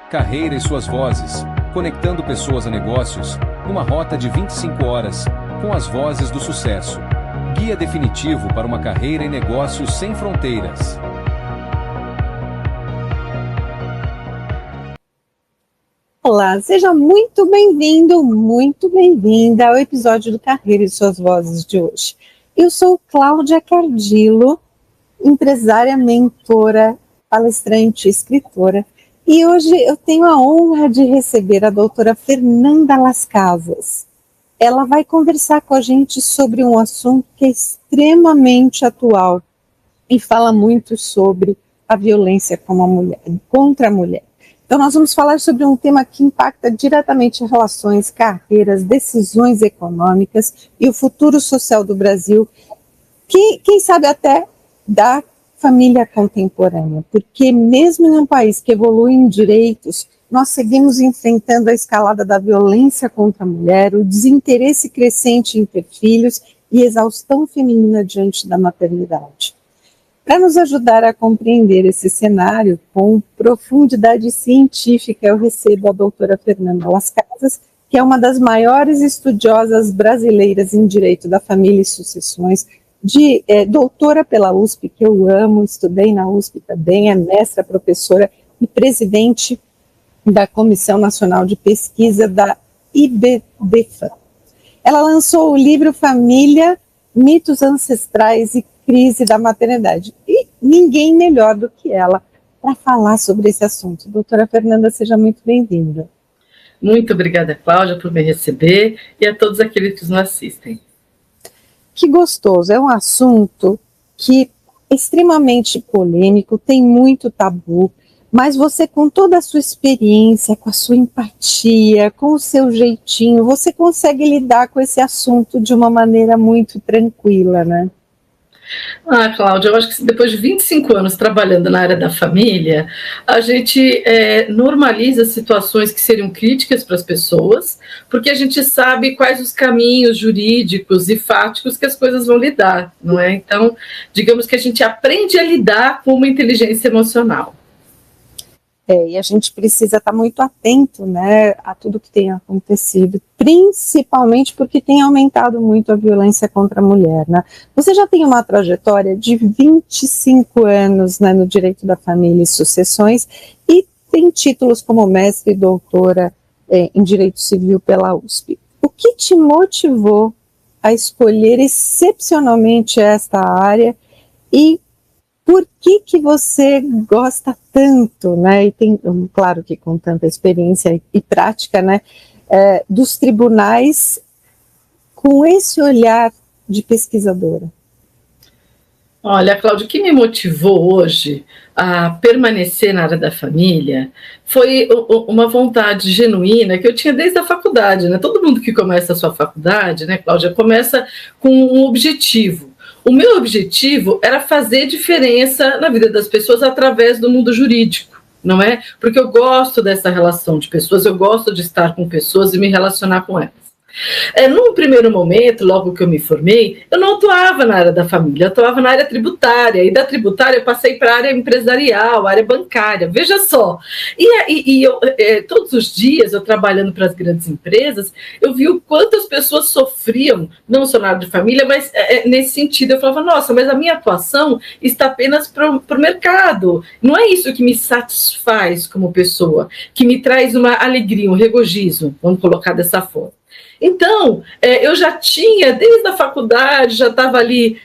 Carreira e suas vozes, conectando pessoas a negócios, numa rota de 25 horas, com as vozes do sucesso. Guia definitivo para uma carreira em negócios sem fronteiras. Olá, seja muito bem-vindo, muito bem-vinda ao episódio do Carreira e Suas Vozes de hoje. Eu sou Cláudia Cardillo, empresária, mentora, palestrante, escritora, e hoje eu tenho a honra de receber a doutora Fernanda Las Casas. Ela vai conversar com a gente sobre um assunto que é extremamente atual e fala muito sobre a violência contra a mulher. Então nós vamos falar sobre um tema que impacta diretamente relações, carreiras, decisões econômicas e o futuro social do Brasil, que quem sabe até da família contemporânea, porque mesmo em um país que evolui em direitos, nós seguimos enfrentando a escalada da violência contra a mulher, o desinteresse crescente em ter filhos e exaustão feminina diante da maternidade. Para nos ajudar a compreender esse cenário com profundidade científica, eu recebo a doutora Fernanda Las Casas, que é uma das maiores estudiosas brasileiras em Direito da Família e Sucessões, doutora pela USP, que eu amo, estudei na USP também, é mestra, professora e presidente da Comissão Nacional de Pesquisa da IBDFAM. Ela lançou o livro Família, Mitos Ancestrais e Crise da Maternidade. E ninguém melhor do que ela para falar sobre esse assunto. Doutora Fernanda, seja muito bem-vinda. Muito obrigada, Cláudia, por me receber e a todos aqueles que nos assistem. Que gostoso, é um assunto que é extremamente polêmico, tem muito tabu, mas você, com toda a sua experiência, com a sua empatia, com o seu jeitinho, você consegue lidar com esse assunto de uma maneira muito tranquila, né? Cláudia, eu acho que depois de 25 anos trabalhando na área da família, a gente normaliza situações que seriam críticas para as pessoas, porque a gente sabe quais os caminhos jurídicos e fáticos que as coisas vão lidar, não é? Então, digamos que a gente aprende a lidar com uma inteligência emocional. E a gente precisa estar muito atento, né, a tudo que tem acontecido, principalmente porque tem aumentado muito a violência contra a mulher, né? Você já tem uma trajetória de 25 anos, né, no direito da família e sucessões e tem títulos como mestre e doutora em direito civil pela USP. O que te motivou a escolher excepcionalmente esta área e por que você gosta tanto, né, e tem, claro que com tanta experiência e prática, né, dos tribunais com esse olhar de pesquisadora? Olha, Cláudia, o que me motivou hoje a permanecer na área da família foi uma vontade genuína que eu tinha desde a faculdade, né? Todo mundo que começa a sua faculdade, né, Cláudia, começa com um objetivo. O meu objetivo era fazer diferença na vida das pessoas através do mundo jurídico, não é? Porque eu gosto dessa relação de pessoas, eu gosto de estar com pessoas e me relacionar com elas. Num primeiro momento, logo que eu me formei, eu não atuava na área da família, eu atuava na área tributária, e da tributária eu passei para a área empresarial, a área bancária, veja só. E eu, todos os dias, eu trabalhando para as grandes empresas, eu vi o quanto as pessoas sofriam, não só na área de família, mas nesse sentido, eu falava, nossa, mas a minha atuação está apenas para o mercado, não é isso que me satisfaz como pessoa, que me traz uma alegria, um regozijo, vamos colocar dessa forma. Então, eu já tinha, desde a faculdade, já estava ali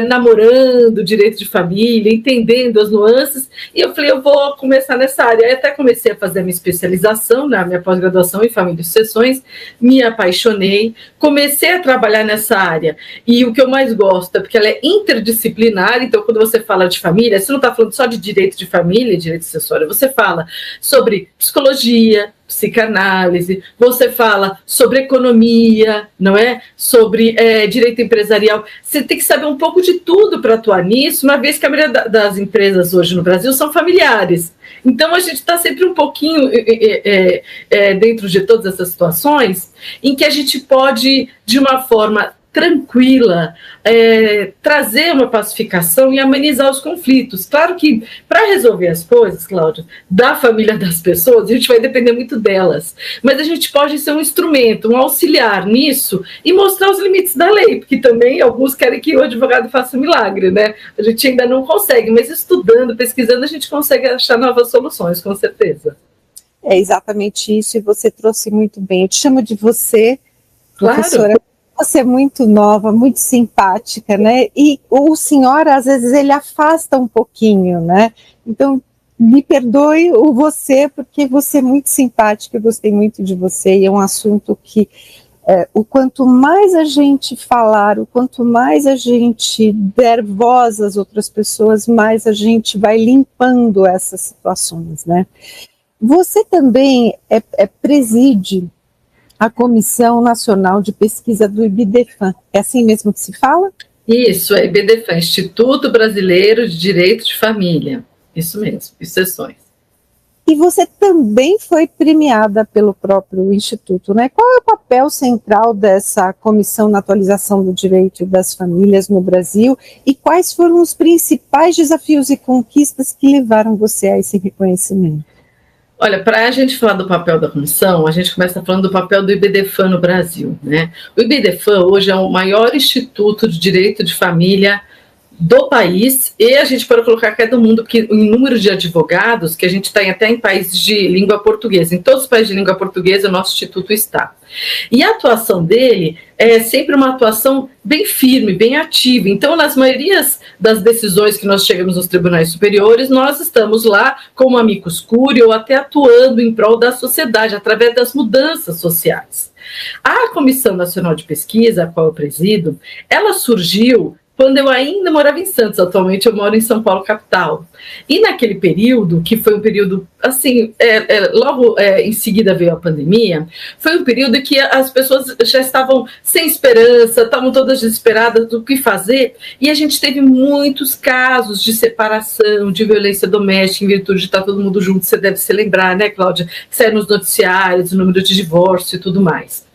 namorando direito de família, entendendo as nuances, e eu falei, eu vou começar nessa área. Aí até comecei a fazer a minha especialização, na minha pós-graduação em família e sucessões, me apaixonei, comecei a trabalhar nessa área, e o que eu mais gosto é porque ela é interdisciplinar, então quando você fala de família, você não está falando só de direito de família e direito sucessório, você fala sobre psicologia, psicanálise, você fala sobre economia, não é? Sobre direito empresarial. Você tem que saber um pouco de tudo para atuar nisso, uma vez que a maioria das empresas hoje no Brasil são familiares. Então, a gente está sempre um pouquinho dentro de todas essas situações em que a gente pode, de uma forma tranquila, trazer uma pacificação e amenizar os conflitos. Claro que, para resolver as coisas, Cláudia, da família das pessoas, a gente vai depender muito delas, mas a gente pode ser um instrumento, um auxiliar nisso e mostrar os limites da lei, porque também alguns querem que o advogado faça um milagre, né? A gente ainda não consegue, mas estudando, pesquisando, a gente consegue achar novas soluções, com certeza. É exatamente isso, e você trouxe muito bem. Eu te chamo de você, professora. Claro. Você é muito nova, muito simpática, né? E o senhor, às vezes, ele afasta um pouquinho, né? Então, me perdoe o você, porque você é muito simpática, eu gostei muito de você, e é um assunto que, o quanto mais a gente falar, o quanto mais a gente der voz às outras pessoas, mais a gente vai limpando essas situações, né? Você também preside a Comissão Nacional de Pesquisa do IBDFAN. É assim mesmo que se fala? Isso, é IBDFAN, Instituto Brasileiro de Direito de Família. Isso mesmo, exceções. E você também foi premiada pelo próprio Instituto, né? Qual é o papel central dessa Comissão na atualização do direito das famílias no Brasil e quais foram os principais desafios e conquistas que levaram você a esse reconhecimento? Olha, para a gente falar do papel da comissão, a gente começa falando do papel do IBDFAN no Brasil, né? O IBDFAN hoje é o maior instituto de direito de família do país, e a gente pode colocar que é do mundo, porque o número de advogados, que a gente tem até em países de língua portuguesa, em todos os países de língua portuguesa o nosso instituto está. E a atuação dele é sempre uma atuação bem firme, bem ativa. Então, nas maiorias das decisões que nós chegamos nos tribunais superiores, nós estamos lá como amicus curiae ou até atuando em prol da sociedade, através das mudanças sociais. A Comissão Nacional de Pesquisa, a qual eu presido, ela surgiu quando eu ainda morava em Santos. Atualmente eu moro em São Paulo, capital. E naquele período, que foi um período, assim, logo em seguida veio a pandemia, foi um período que as pessoas já estavam sem esperança, estavam todas desesperadas do que fazer, e a gente teve muitos casos de separação, de violência doméstica, em virtude de estar todo mundo junto. Você deve se lembrar, né, Cláudia, que saiu nos noticiários, o número de divórcio e tudo mais.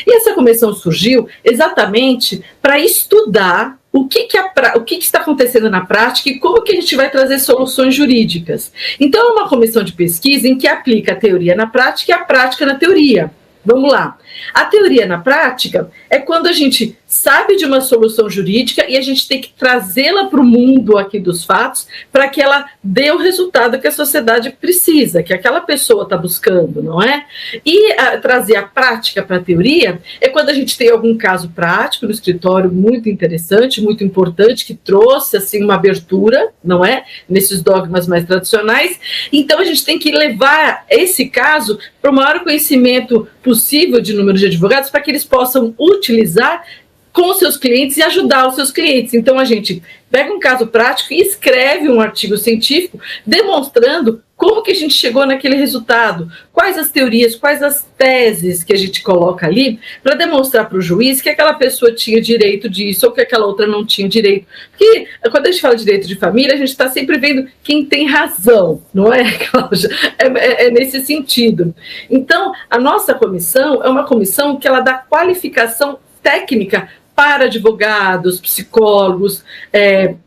E essa comissão surgiu exatamente para estudar o que está acontecendo na prática e como que a gente vai trazer soluções jurídicas. Então, é uma comissão de pesquisa em que aplica a teoria na prática e a prática na teoria. Vamos lá. A teoria na prática é quando a gente sabe de uma solução jurídica e a gente tem que trazê-la para o mundo aqui dos fatos para que ela dê o resultado que a sociedade precisa, que aquela pessoa está buscando, não é? E trazer a prática para a teoria é quando a gente tem algum caso prático no escritório muito interessante, muito importante, que trouxe assim uma abertura, não é? Nesses dogmas mais tradicionais. Então a gente tem que levar esse caso para o maior conhecimento possível de número de advogados para que eles possam utilizar com os seus clientes e ajudar os seus clientes. Então, a gente pega um caso prático e escreve um artigo científico demonstrando como que a gente chegou naquele resultado, quais as teorias, quais as teses que a gente coloca ali para demonstrar para o juiz que aquela pessoa tinha direito disso ou que aquela outra não tinha direito. Porque quando a gente fala de direito de família, a gente está sempre vendo quem tem razão, não é, Cláudia? É nesse sentido. Então, a nossa comissão é uma comissão que ela dá qualificação técnica para advogados, psicólogos,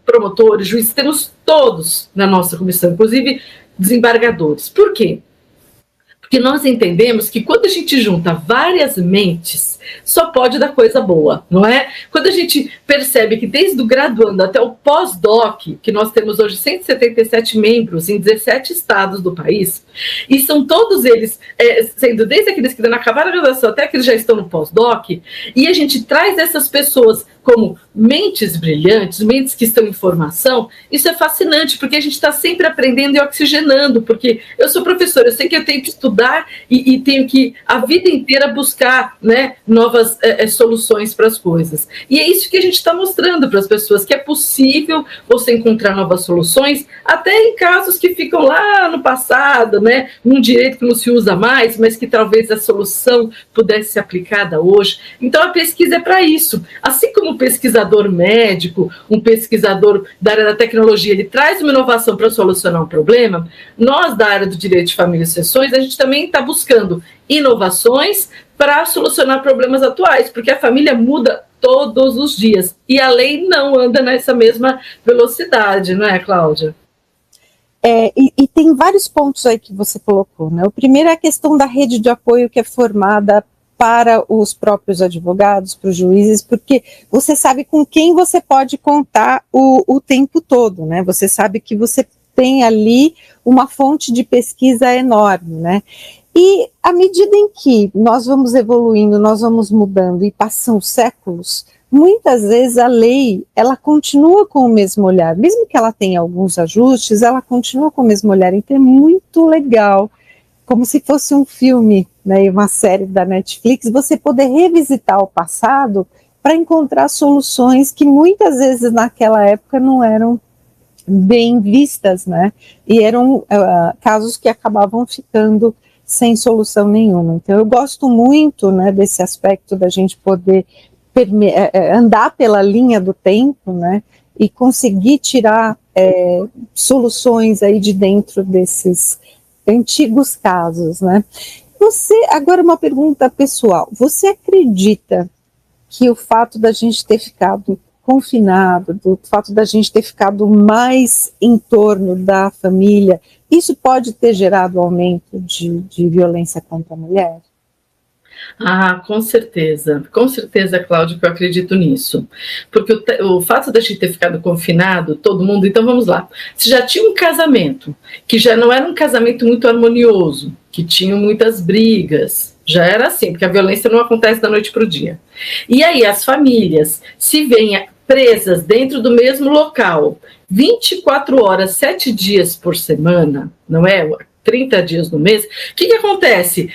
promotores, juízes, temos todos na nossa comissão, inclusive desembargadores. Por quê? Porque nós entendemos que quando a gente junta várias mentes, só pode dar coisa boa, não é? Quando a gente percebe que desde o graduando até o pós-doc, que nós temos hoje 177 membros em 17 estados do país, e são todos eles, sendo desde aqueles que acabaram a graduação até aqueles que já estão no pós-doc, e a gente traz essas pessoas como mentes brilhantes, mentes que estão em formação, isso é fascinante, porque a gente está sempre aprendendo e oxigenando, porque eu sou professora, eu sei que eu tenho que estudar e tenho que, a vida inteira, buscar, né, novas soluções para as coisas. E é isso que a gente está mostrando para as pessoas, que é possível você encontrar novas soluções, até em casos que ficam lá no passado, né, num direito que não se usa mais, mas que talvez a solução pudesse ser aplicada hoje. Então, a pesquisa é para isso. Assim como um pesquisador médico, um pesquisador da área da tecnologia, ele traz uma inovação para solucionar um problema, nós da área do direito de família e sucessões, a gente também está buscando inovações para solucionar problemas atuais, porque a família muda todos os dias. E a lei não anda nessa mesma velocidade, não é, Cláudia? E tem vários pontos aí que você colocou, né? O primeiro é a questão da rede de apoio que é formada para os próprios advogados, para os juízes, porque você sabe com quem você pode contar o tempo todo, né? Você sabe que você tem ali uma fonte de pesquisa enorme, né? E à medida em que nós vamos evoluindo, nós vamos mudando e passam séculos, muitas vezes a lei, ela continua com o mesmo olhar, mesmo que ela tenha alguns ajustes, ela continua com o mesmo olhar, então é muito legal, como se fosse um filme, né, uma série da Netflix, você poder revisitar o passado para encontrar soluções que muitas vezes naquela época não eram bem vistas, né, e eram casos que acabavam ficando sem solução nenhuma. Então eu gosto muito, né, desse aspecto da gente poder andar pela linha do tempo, né, e conseguir tirar soluções aí de dentro desses antigos casos, né. Agora uma pergunta pessoal, você acredita que o fato da gente ter ficado confinado, do fato da gente ter ficado mais em torno da família, isso pode ter gerado aumento de violência contra a mulher? Com certeza, Cláudio, que eu acredito nisso, porque o fato da gente ter ficado confinado, todo mundo, então vamos lá, se já tinha um casamento, que já não era um casamento muito harmonioso, que tinha muitas brigas, já era assim, porque a violência não acontece da noite para o dia, e aí as famílias se veem presas dentro do mesmo local, 24 horas, 7 dias por semana, não é? 30 dias no mês, o que acontece?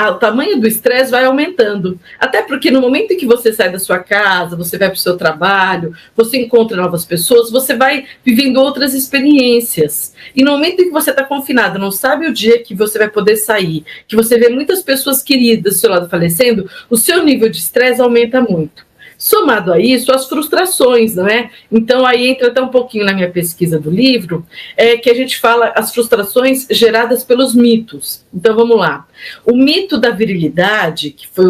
O tamanho do estresse vai aumentando, até porque no momento em que você sai da sua casa, você vai para o seu trabalho, você encontra novas pessoas, você vai vivendo outras experiências, e no momento em que você está confinado, não sabe o dia que você vai poder sair, que você vê muitas pessoas queridas do seu lado falecendo, o seu nível de estresse aumenta muito. Somado a isso, as frustrações, não é? Então, aí entra até um pouquinho na minha pesquisa do livro, que a gente fala as frustrações geradas pelos mitos. Então, vamos lá. O mito da virilidade, que foi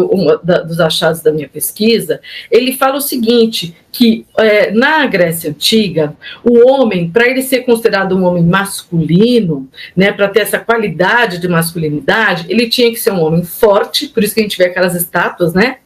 dos achados da minha pesquisa, ele fala o seguinte, que na Grécia Antiga, o homem, para ele ser considerado um homem masculino, né, para ter essa qualidade de masculinidade, ele tinha que ser um homem forte, por isso que a gente vê aquelas estátuas, né,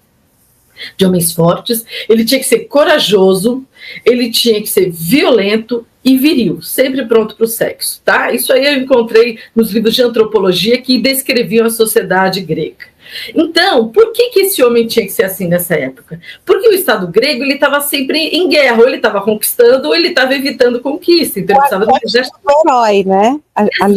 de homens fortes, ele tinha que ser corajoso, ele tinha que ser violento e viril, sempre pronto para o sexo, tá? Isso aí eu encontrei nos livros de antropologia que descreviam a sociedade grega. Então, por que esse homem tinha que ser assim nessa época? Porque o Estado grego, ele estava sempre em guerra, ou ele estava conquistando, ou ele estava evitando conquista. Então, ele precisava do exército do herói, né? Ali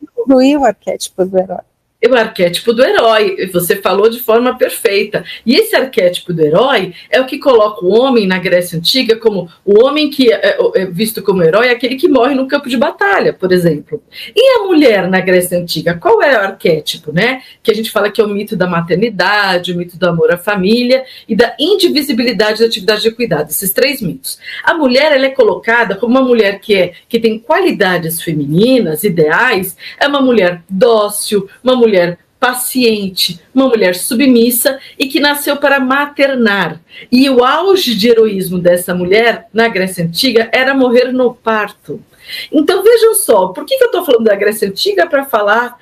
incluiu o arquétipo do herói. O arquétipo do herói, você falou de forma perfeita. E esse arquétipo do herói é o que coloca o homem na Grécia Antiga como o homem que é visto como herói, aquele que morre no campo de batalha, por exemplo. E a mulher na Grécia Antiga, qual é o arquétipo, né? Que a gente fala que é o mito da maternidade, o mito do amor à família e da indivisibilidade da atividade de cuidado, esses 3 mitos. A mulher, ela é colocada como uma mulher que tem qualidades femininas, ideais, é uma mulher dócil, uma mulher paciente, uma mulher submissa e que nasceu para maternar. E o auge de heroísmo dessa mulher na Grécia Antiga era morrer no parto. Então vejam só, por que eu estou falando da Grécia Antiga para falar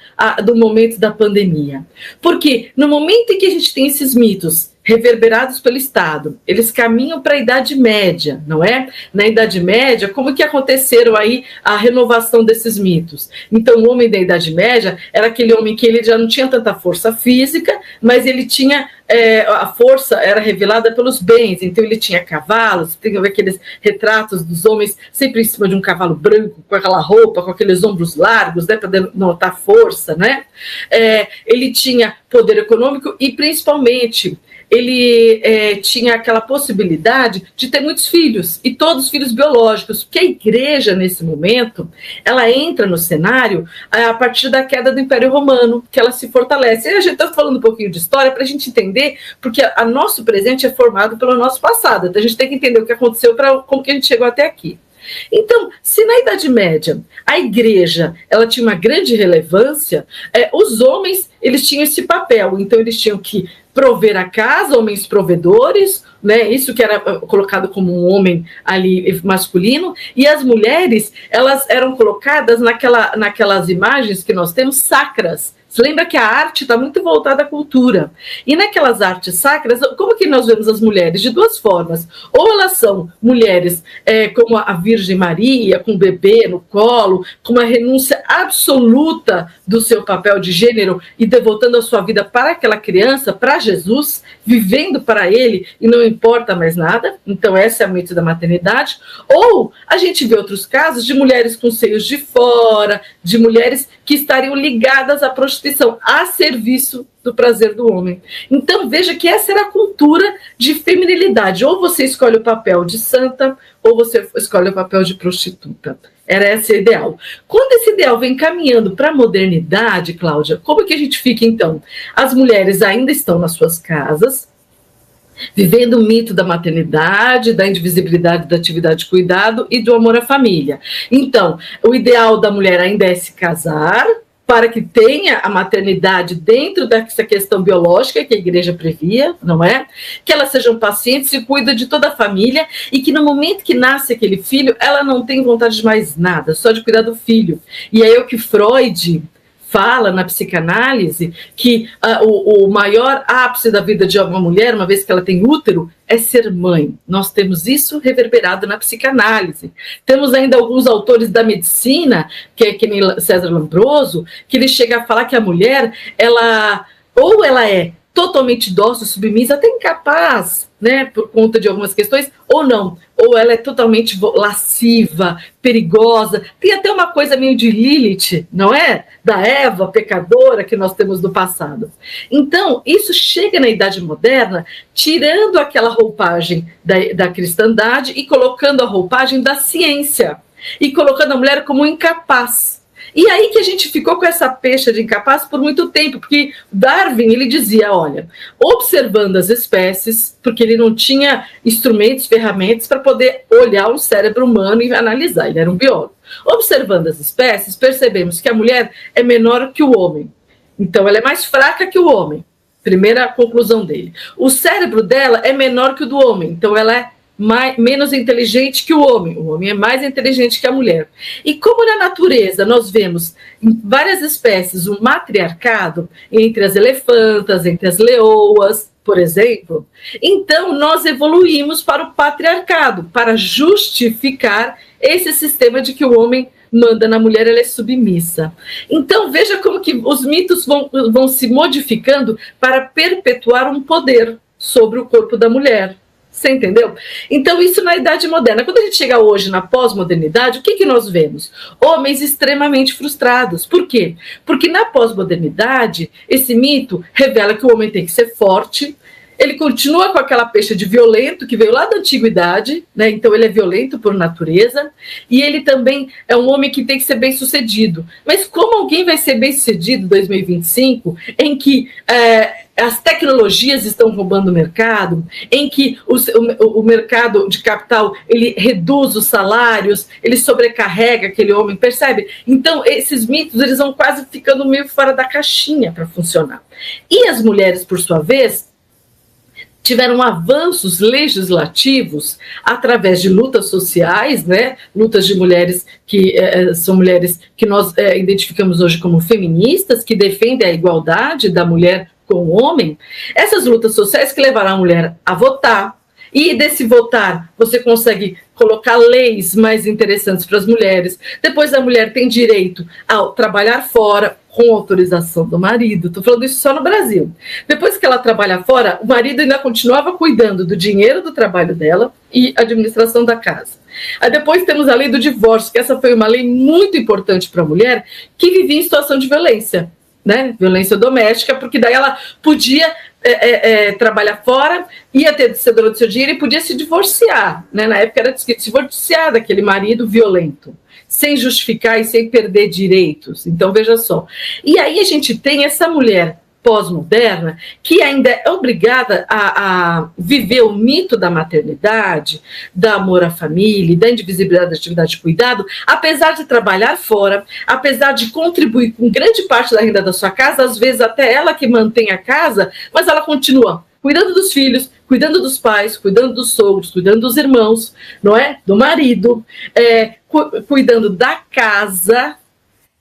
do momento da pandemia? Porque no momento em que a gente tem esses mitos reverberados pelo Estado, eles caminham para a Idade Média, não é? Na Idade Média, como que aconteceram aí a renovação desses mitos? Então, o homem da Idade Média era aquele homem que ele já não tinha tanta força física, mas ele tinha, a força era revelada pelos bens, então ele tinha cavalos, tem aqueles retratos dos homens sempre em cima de um cavalo branco, com aquela roupa, com aqueles ombros largos, né, para denotar força, né? Ele tinha poder econômico e, principalmente, ele tinha aquela possibilidade de ter muitos filhos, e todos filhos biológicos, porque a igreja, nesse momento, ela entra no cenário a partir da queda do Império Romano, que ela se fortalece. E a gente está falando um pouquinho de história para a gente entender, porque a nosso presente é formado pelo nosso passado, então a gente tem que entender o que aconteceu para como que a gente chegou até aqui. Então, se na Idade Média a igreja ela tinha uma grande relevância, os homens eles tinham esse papel, então eles tinham que prover a casa, homens provedores, né? Isso que era colocado como um homem ali masculino, e as mulheres elas eram colocadas naquelas imagens que nós temos sacras. Você lembra que a arte está muito voltada à cultura. E naquelas artes sacras, como que nós vemos as mulheres? De duas formas. Ou elas são mulheres como a Virgem Maria, com o bebê no colo, com uma renúncia absoluta do seu papel de gênero e devotando a sua vida para aquela criança, para Jesus, vivendo para ele e não importa mais nada. Então esse é o mito da maternidade. Ou a gente vê outros casos de mulheres com seios de fora, de mulheres que estariam ligadas à prostituição, a serviço do prazer do homem. Então veja que essa era a cultura de feminilidade. Ou você escolhe o papel de santa, ou você escolhe o papel de prostituta. Era esse o ideal. Quando esse ideal vem caminhando para a modernidade, Cláudia, como que a gente fica então? As mulheres ainda estão nas suas casas, vivendo o mito da maternidade, da indivisibilidade da atividade de cuidado e do amor à família. Então, o ideal da mulher ainda é se casar, para que tenha a maternidade dentro dessa questão biológica que a igreja previa, não é? Que elas sejam pacientes e cuidem de toda a família e que no momento que nasce aquele filho, ela não tem vontade de mais nada, só de cuidar do filho. E é o que Freud fala na psicanálise, que o maior ápice da vida de uma mulher, uma vez que ela tem útero, é ser mãe. Nós temos isso reverberado na psicanálise. Temos ainda alguns autores da medicina, que nem César Lombroso, que ele chega a falar que a mulher, ela é totalmente dócil, submissa, até incapaz, né, por conta de algumas questões, ou não. Ou ela é totalmente lasciva, perigosa. Tem até uma coisa meio de Lilith, não é? Da Eva, pecadora, que nós temos do passado. Então, isso chega na Idade Moderna, tirando aquela roupagem da cristandade e colocando a roupagem da ciência. E colocando a mulher como incapaz. E aí que a gente ficou com essa pecha de incapaz por muito tempo, porque Darwin, ele dizia, olha, observando as espécies, porque ele não tinha instrumentos, ferramentas para poder olhar o cérebro humano e analisar, ele era um biólogo. Observando as espécies, percebemos que a mulher é menor que o homem, então ela é mais fraca que o homem, primeira conclusão dele. O cérebro dela é menor que o do homem, então ela é menos inteligente que o homem é mais inteligente que a mulher. E como na natureza nós vemos em várias espécies um matriarcado entre as elefantas, entre as leoas, por exemplo, então nós evoluímos para o patriarcado, para justificar esse sistema de que o homem manda na mulher, ela é submissa. Então veja como que os mitos vão se modificando para perpetuar um poder sobre o corpo da mulher. Você entendeu? Então, isso na Idade Moderna. Quando a gente chega hoje na pós-modernidade, o que nós vemos? Homens extremamente frustrados. Por quê? Porque na pós-modernidade, esse mito revela que o homem tem que ser forte, ele continua com aquela pecha de violento que veio lá da antiguidade, né? Então ele é violento por natureza, e ele também é um homem que tem que ser bem-sucedido. Mas como alguém vai ser bem-sucedido em 2025, em que as tecnologias estão roubando o mercado, em que o mercado de capital ele reduz os salários, ele sobrecarrega aquele homem, percebe? Então esses mitos eles vão quase ficando meio fora da caixinha para funcionar. E as mulheres, por sua vez, tiveram avanços legislativos através de lutas sociais, né? Lutas de mulheres que são mulheres que nós identificamos hoje como feministas, que defendem a igualdade da mulher com o homem. Essas lutas sociais que levaram a mulher a votar, e desse votar você consegue colocar leis mais interessantes para as mulheres. Depois a mulher tem direito a trabalhar fora, com autorização do marido. Estou falando isso só no Brasil. Depois que ela trabalha fora, o marido ainda continuava cuidando do dinheiro do trabalho dela e administração da casa. Aí depois temos a lei do divórcio, que essa foi uma lei muito importante para a mulher que vivia em situação de violência, né? Violência doméstica, porque daí ela podia trabalhar fora, ia ter cedora do seu dinheiro e podia se divorciar, né? Na época era se divorciar daquele marido violento, sem justificar e sem perder direitos. Então, veja só. E aí a gente tem essa mulher pós-moderna, que ainda é obrigada a viver o mito da maternidade, do amor à família, da indivisibilidade da atividade de cuidado, apesar de trabalhar fora, apesar de contribuir com grande parte da renda da sua casa, às vezes até ela que mantém a casa, mas ela continua cuidando dos filhos, cuidando dos pais, cuidando dos sogros, cuidando dos irmãos, não é? Do marido, cuidando da casa.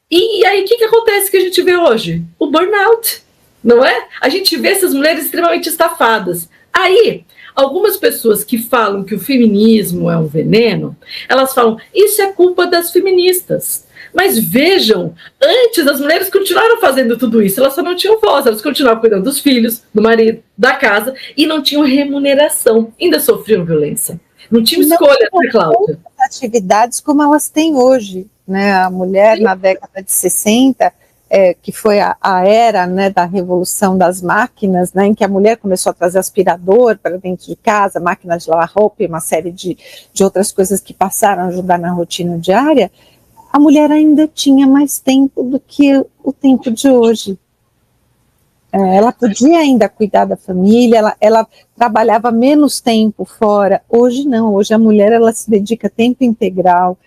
E aí, o que acontece que a gente vê hoje? O burnout, não é? A gente vê essas mulheres extremamente estafadas. Aí, algumas pessoas que falam que o feminismo é um veneno, elas falam, isso é culpa das feministas. Mas vejam, antes as mulheres continuaram fazendo tudo isso, elas só não tinham voz, elas continuavam cuidando dos filhos, do marido, da casa, e não tinham remuneração, ainda sofriam violência. Não tinham escolha, né, Cláudia? Atividades como elas têm hoje, né? A mulher na década de 60, que foi a era, né, da revolução das máquinas, né, em que a mulher começou a trazer aspirador para dentro de casa, máquina de lavar roupa e uma série de outras coisas que passaram a ajudar na rotina diária, a mulher ainda tinha mais tempo do que o tempo de hoje. Ela podia ainda cuidar da família, ela trabalhava menos tempo fora. Hoje não, hoje a mulher ela se dedica tempo integral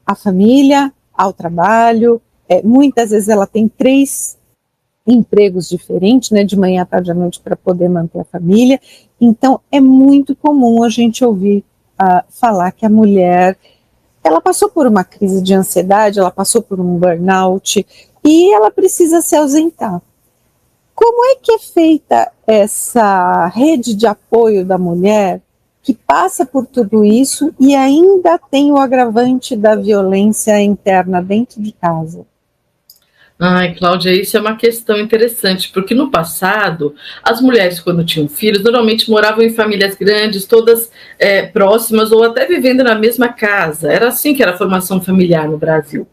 à família, ao trabalho. Muitas vezes ela tem 3 empregos diferentes, né, de manhã, à tarde, à noite, para poder manter a família. Então é muito comum a gente ouvir falar que a mulher ela passou por uma crise de ansiedade, ela passou por um burnout e ela precisa se ausentar. Como é que é feita essa rede de apoio da mulher que passa por tudo isso e ainda tem o agravante da violência interna dentro de casa? Ai, Cláudia, isso é uma questão interessante, porque no passado, as mulheres, quando tinham filhos, normalmente moravam em famílias grandes, todas próximas, ou até vivendo na mesma casa. Era assim que era a formação familiar no Brasil.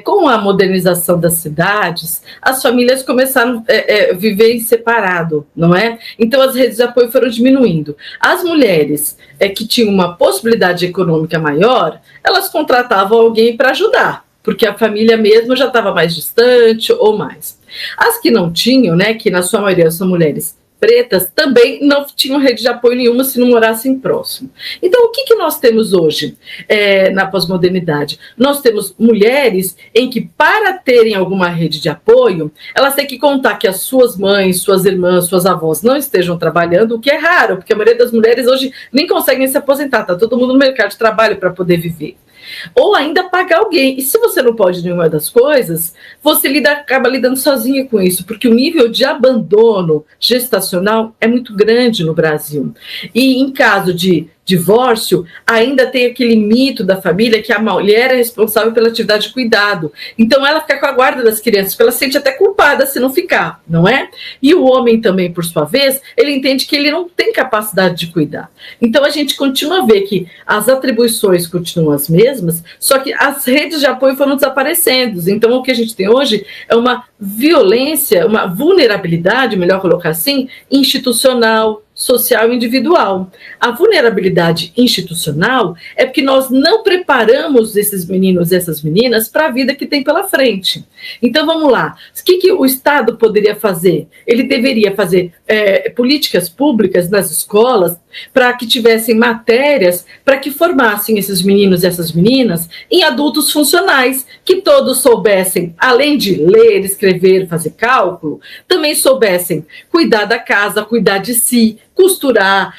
Com a modernização das cidades, as famílias começaram a viver em separado, não é? Então as redes de apoio foram diminuindo. As mulheres que tinham uma possibilidade econômica maior, elas contratavam alguém para ajudar, porque a família mesmo já estava mais distante ou mais. As que não tinham, né, que na sua maioria são mulheres pretas, também não tinham rede de apoio nenhuma se não morassem próximo. Então, o que nós temos hoje na pós-modernidade? Nós temos mulheres em que, para terem alguma rede de apoio, elas têm que contar que as suas mães, suas irmãs, suas avós não estejam trabalhando, o que é raro, porque a maioria das mulheres hoje nem conseguem se aposentar, está todo mundo no mercado de trabalho para poder viver. Ou ainda pagar alguém. E se você não pode nenhuma das coisas, você acaba lidando sozinha com isso, porque o nível de abandono gestacional é muito grande no Brasil. E em caso de divórcio, ainda tem aquele mito da família que a mulher é responsável pela atividade de cuidado. Então ela fica com a guarda das crianças, porque ela se sente até culpada se não ficar, não é? E o homem também, por sua vez, ele entende que ele não tem capacidade de cuidar. Então a gente continua a ver que as atribuições continuam as mesmas, só que as redes de apoio foram desaparecendo. Então o que a gente tem hoje é uma violência, uma vulnerabilidade, melhor colocar assim, institucional, social e individual. A vulnerabilidade institucional é porque nós não preparamos esses meninos e essas meninas para a vida que tem pela frente. Então vamos lá, o que o Estado poderia fazer? Ele deveria fazer políticas públicas nas escolas para que tivessem matérias para que formassem esses meninos e essas meninas em adultos funcionais, que todos soubessem, além de ler, escrever, fazer cálculo, também soubessem cuidar da casa, cuidar de si, costurar,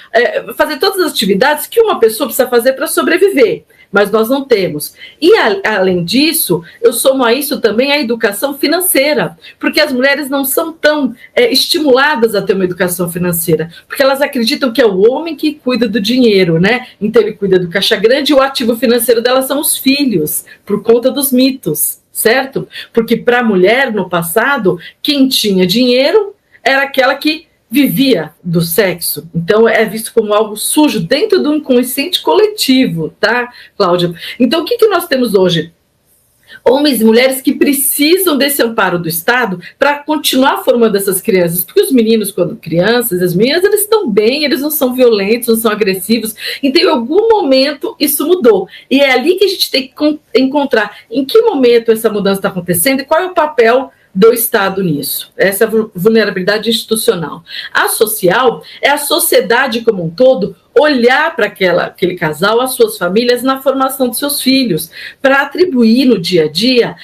fazer todas as atividades que uma pessoa precisa fazer para sobreviver. Mas nós não temos. E, além disso, eu somo a isso também a educação financeira, porque as mulheres não são tão estimuladas a ter uma educação financeira, porque elas acreditam que é o homem que cuida do dinheiro, né? Então ele cuida do caixa grande e o ativo financeiro delas são os filhos, por conta dos mitos, certo? Porque para a mulher, no passado, quem tinha dinheiro era aquela que vivia do sexo. Então é visto como algo sujo dentro do inconsciente coletivo, tá, Cláudia? Então o que nós temos hoje? Homens e mulheres que precisam desse amparo do Estado para continuar formando essas crianças, porque os meninos, quando crianças, as meninas, eles estão bem, eles não são violentos, não são agressivos, então em algum momento isso mudou, e é ali que a gente tem que encontrar em que momento essa mudança está acontecendo e qual é o papel do Estado nisso, essa vulnerabilidade institucional. A social é a sociedade como um todo olhar para aquele casal, as suas famílias, na formação dos seus filhos, para atribuir no dia a dia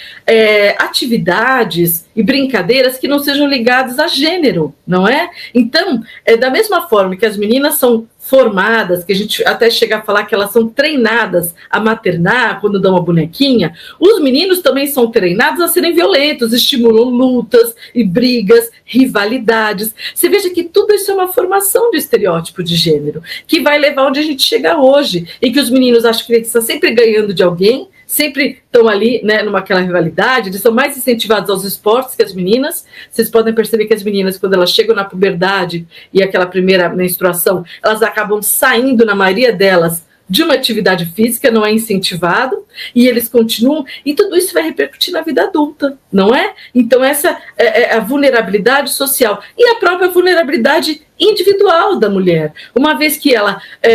atividades e brincadeiras que não sejam ligadas a gênero, não é? Então, da mesma forma que as meninas são formadas, que a gente até chega a falar que elas são treinadas a maternar quando dão uma bonequinha, os meninos também são treinados a serem violentos, estimulam lutas e brigas, rivalidades. Você veja que tudo isso é uma formação de estereótipo de gênero, que vai levar onde a gente chega hoje, em que os meninos acham que eles estão sempre ganhando de alguém, sempre estão ali, né, aquela rivalidade, eles são mais incentivados aos esportes que as meninas. Vocês podem perceber que as meninas, quando elas chegam na puberdade e aquela primeira menstruação, elas acabam saindo, na maioria delas, de uma atividade física, não é incentivado, e eles continuam, e tudo isso vai repercutir na vida adulta, não é? Então essa é a vulnerabilidade social e a própria vulnerabilidade individual da mulher, uma vez que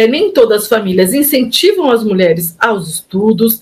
nem todas as famílias incentivam as mulheres aos estudos,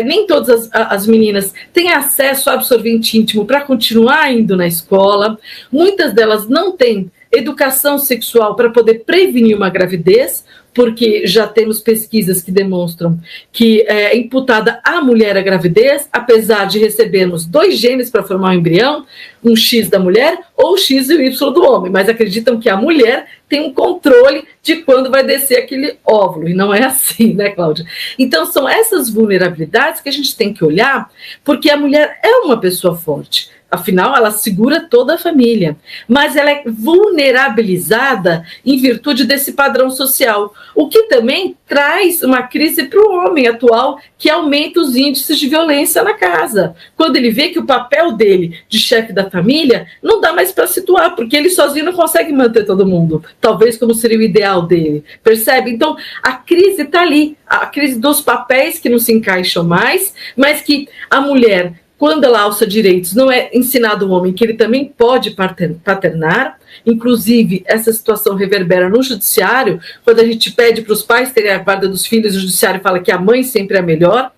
nem todas as meninas têm acesso a absorvente íntimo para continuar indo na escola, muitas delas não têm educação sexual para poder prevenir uma gravidez, porque já temos pesquisas que demonstram que é imputada à mulher a gravidez, apesar de recebermos 2 genes para formar um embrião, um X da mulher ou o X e o Y do homem, mas acreditam que a mulher tem um controle de quando vai descer aquele óvulo, e não é assim, né, Cláudia? Então, são essas vulnerabilidades que a gente tem que olhar, porque a mulher é uma pessoa forte. Afinal, ela segura toda a família, mas ela é vulnerabilizada em virtude desse padrão social, o que também traz uma crise para o homem atual, que aumenta os índices de violência na casa. Quando ele vê que o papel dele de chefe da família não dá mais para situar, porque ele sozinho não consegue manter todo mundo, talvez como seria o ideal dele, percebe? Então, a crise está ali, a crise dos papéis que não se encaixam mais, mas que a mulher, quando ela alça direitos, não é ensinado ao homem que ele também pode paternar. Inclusive, essa situação reverbera no judiciário, quando a gente pede para os pais terem a guarda dos filhos, o judiciário fala que a mãe sempre é a melhor.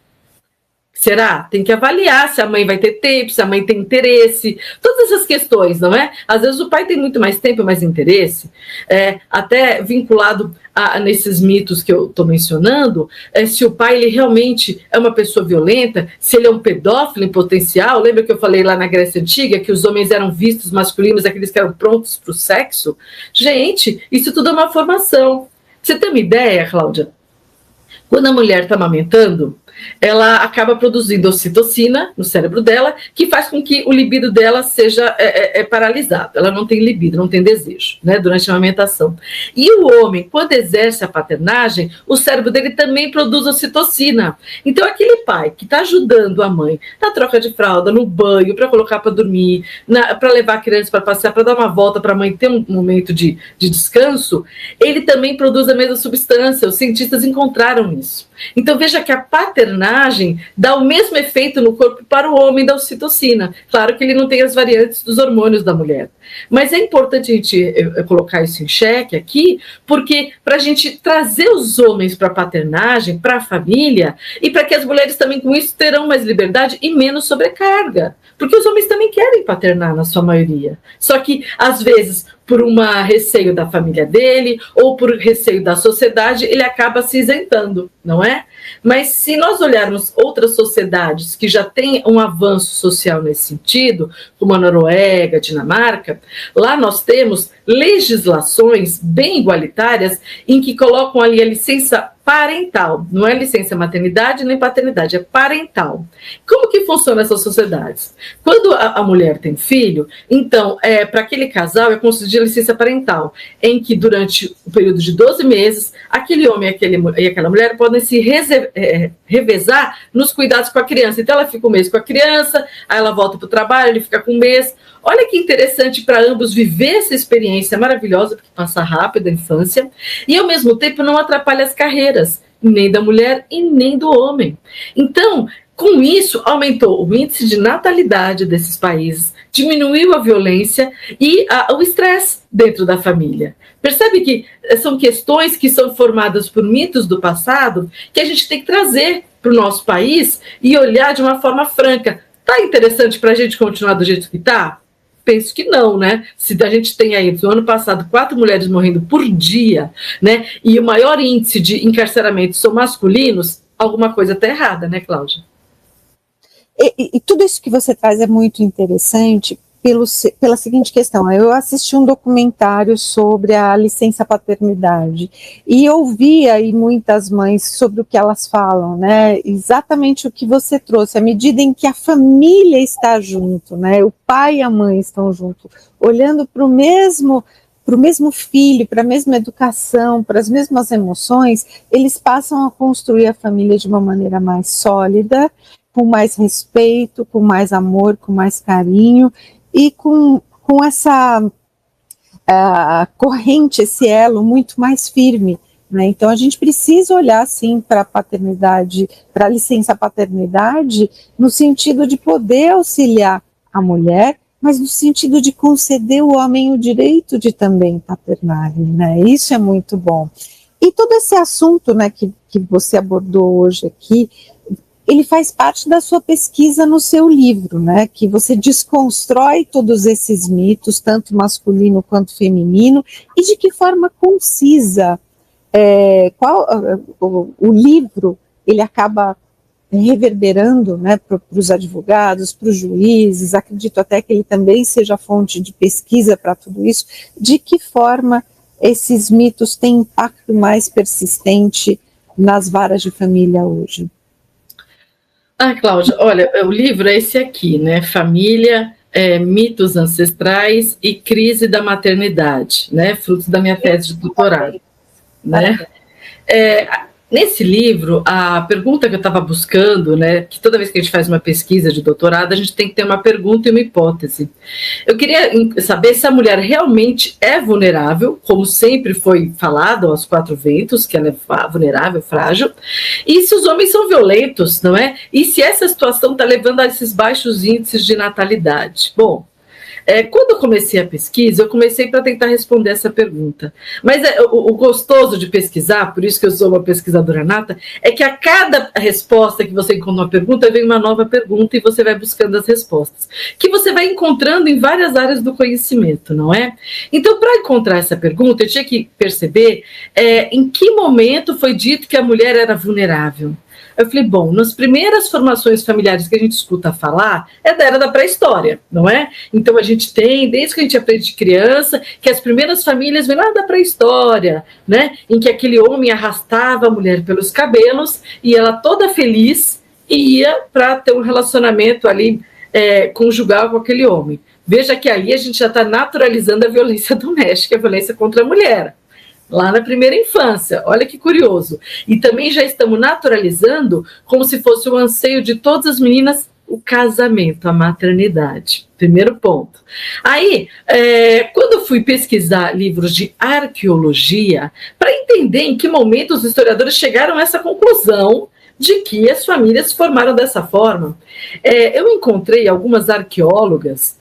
Será? Tem que avaliar se a mãe vai ter tempo, se a mãe tem interesse, todas essas questões, não é? Às vezes o pai tem muito mais tempo e mais interesse, até vinculado nesses mitos que eu estou mencionando, se o pai ele realmente é uma pessoa violenta, se ele é um pedófilo em potencial. Lembra que eu falei lá na Grécia Antiga que os homens eram vistos masculinos, aqueles que eram prontos para o sexo? Gente, isso tudo é uma formação. Você tem uma ideia, Cláudia? Quando a mulher está amamentando, ela acaba produzindo ocitocina no cérebro dela, que faz com que o libido dela seja paralisado. Ela não tem libido, não tem desejo, né, durante a amamentação. E o homem, quando exerce a paternagem, o cérebro dele também produz ocitocina. Então, aquele pai que está ajudando a mãe na troca de fralda, no banho, para colocar para dormir, para levar a criança para passear, para dar uma volta para a mãe ter um momento de descanso, ele também produz a mesma substância. Os cientistas encontraram isso. Então, veja que a paternagem dá o mesmo efeito no corpo para o homem da ocitocina. Claro que ele não tem as variantes dos hormônios da mulher. Mas é importante a gente colocar isso em xeque aqui, porque para a gente trazer os homens para a paternagem, para a família, e para que as mulheres também com isso terão mais liberdade e menos sobrecarga. Porque os homens também querem paternar, na sua maioria. Só que, às vezes, por um receio da família dele, ou por receio da sociedade, ele acaba se isentando, não é? Mas se nós olharmos outras sociedades que já têm um avanço social nesse sentido, como a Noruega, a Dinamarca, lá nós temos legislações bem igualitárias em que colocam ali a licença parental, não é licença maternidade nem paternidade, é parental. Como que funciona essas sociedades? Quando a mulher tem filho, então, para aquele casal é concedida licença parental, em que durante o período de 12 meses, aquele homem e aquela mulher podem se revezar nos cuidados com a criança. Então, ela fica um mês com a criança, aí ela volta para o trabalho, ele fica com um mês. Olha que interessante para ambos viver essa experiência maravilhosa, porque passa rápido a infância, e ao mesmo tempo não atrapalha as carreiras, nem da mulher e nem do homem. Então, com isso, aumentou o índice de natalidade desses países, diminuiu a violência e o estresse dentro da família. Percebe que são questões que são formadas por mitos do passado que a gente tem que trazer para o nosso país e olhar de uma forma franca. Tá interessante para a gente continuar do jeito que está? Penso que não, né? Se a gente tem aí, no ano passado, 4 mulheres morrendo por dia, né? E o maior índice de encarceramento são masculinos, alguma coisa está errada, né, Cláudia? E tudo isso que você traz é muito interessante pela seguinte questão. Eu assisti um documentário sobre a licença paternidade e ouvi aí muitas mães sobre o que elas falam, né? Exatamente o que você trouxe, à medida em que a família está junto, né? O pai e a mãe estão juntos, olhando para o mesmo filho, para a mesma educação, para as mesmas emoções, eles passam a construir a família de uma maneira mais sólida, com mais respeito, com mais amor, com mais carinho e com essa corrente, esse elo muito mais firme, né? Então a gente precisa olhar sim para a paternidade, para a licença paternidade, no sentido de poder auxiliar a mulher, mas no sentido de conceder ao homem o direito de também paternar, né? Isso é muito bom. E todo esse assunto, né, que você abordou hoje aqui, ele faz parte da sua pesquisa no seu livro, né, que você desconstrói todos esses mitos, tanto masculino quanto feminino, e de que forma concisa o livro, ele acaba reverberando, né, para os advogados, para os juízes, acredito até que ele também seja fonte de pesquisa para tudo isso, de que forma esses mitos têm impacto mais persistente nas varas de família hoje. Cláudia, olha, o livro é esse aqui, né? Família, mitos ancestrais e crise da maternidade, né? Frutos da minha tese de doutorado, né? Nesse livro, a pergunta que eu estava buscando, né, que toda vez que a gente faz uma pesquisa de doutorado, a gente tem que ter uma pergunta e uma hipótese. Eu queria saber se a mulher realmente é vulnerável, como sempre foi falado aos 4 ventos, que ela é vulnerável, frágil, e se os homens são violentos, não é? E se essa situação está levando a esses baixos índices de natalidade. Bom, quando eu comecei a pesquisa, eu comecei para tentar responder essa pergunta. Mas o gostoso de pesquisar, por isso que eu sou uma pesquisadora nata, é que a cada resposta que você encontra uma pergunta, vem uma nova pergunta e você vai buscando as respostas, que você vai encontrando em várias áreas do conhecimento, não é? Então, para encontrar essa pergunta, eu tinha que perceber em que momento foi dito que a mulher era vulnerável. Eu falei, bom, nas primeiras formações familiares que a gente escuta falar, é da era da pré-história, não é? Então a gente tem, desde que a gente aprende de criança, que as primeiras famílias vêm lá da pré-história, né? Em que aquele homem arrastava a mulher pelos cabelos e ela toda feliz ia para ter um relacionamento ali conjugal com aquele homem. Veja que ali a gente já está naturalizando a violência doméstica, a violência contra a mulher. Lá na primeira infância, olha que curioso. E também já estamos naturalizando como se fosse o anseio de todas as meninas, o casamento, a maternidade. Primeiro ponto. Aí, quando eu fui pesquisar livros de arqueologia, para entender em que momento os historiadores chegaram a essa conclusão de que as famílias se formaram dessa forma, eu encontrei algumas arqueólogas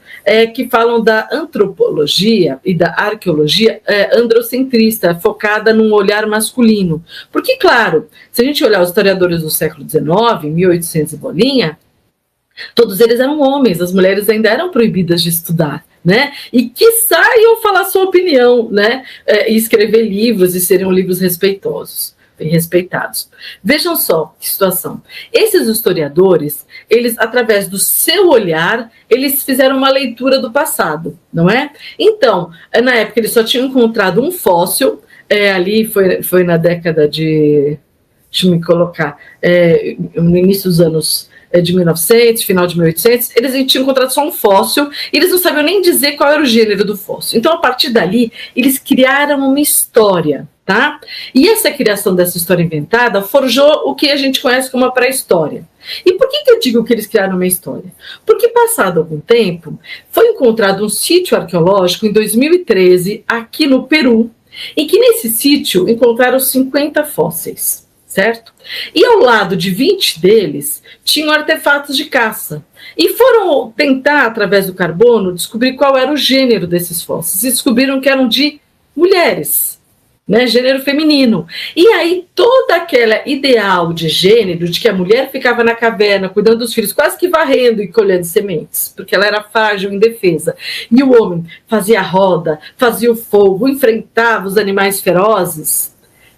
que falam da antropologia e da arqueologia androcentrista, focada num olhar masculino. Porque, claro, se a gente olhar os historiadores do século XIX, 1800 e bolinha, todos eles eram homens, as mulheres ainda eram proibidas de estudar, né? E quiçá iam falar sua opinião, né? E escrever livros e seriam livros respeitados. Vejam só que situação. Esses historiadores, eles, através do seu olhar, eles fizeram uma leitura do passado, não é? Então, na época, eles só tinham encontrado um fóssil, ali foi na década de... Deixa eu me colocar, no início dos anos de 1900, final de 1800, eles tinham encontrado só um fóssil e eles não sabiam nem dizer qual era o gênero do fóssil. Então, a partir dali, eles criaram uma história, tá? E essa criação dessa história inventada forjou o que a gente conhece como a pré-história. E por que eu digo que eles criaram uma história? Porque, passado algum tempo, foi encontrado um sítio arqueológico em 2013, aqui no Peru, em que nesse sítio encontraram 50 fósseis. Certo? E ao lado de 20 deles tinham artefatos de caça. E foram tentar, através do carbono, descobrir qual era o gênero desses fósseis. E descobriram que eram de mulheres. né, gênero feminino. E aí toda aquela ideal de gênero, de que a mulher ficava na caverna cuidando dos filhos, quase que varrendo e colhendo sementes, porque ela era frágil, indefesa. E o homem fazia a roda, fazia o fogo, enfrentava os animais ferozes,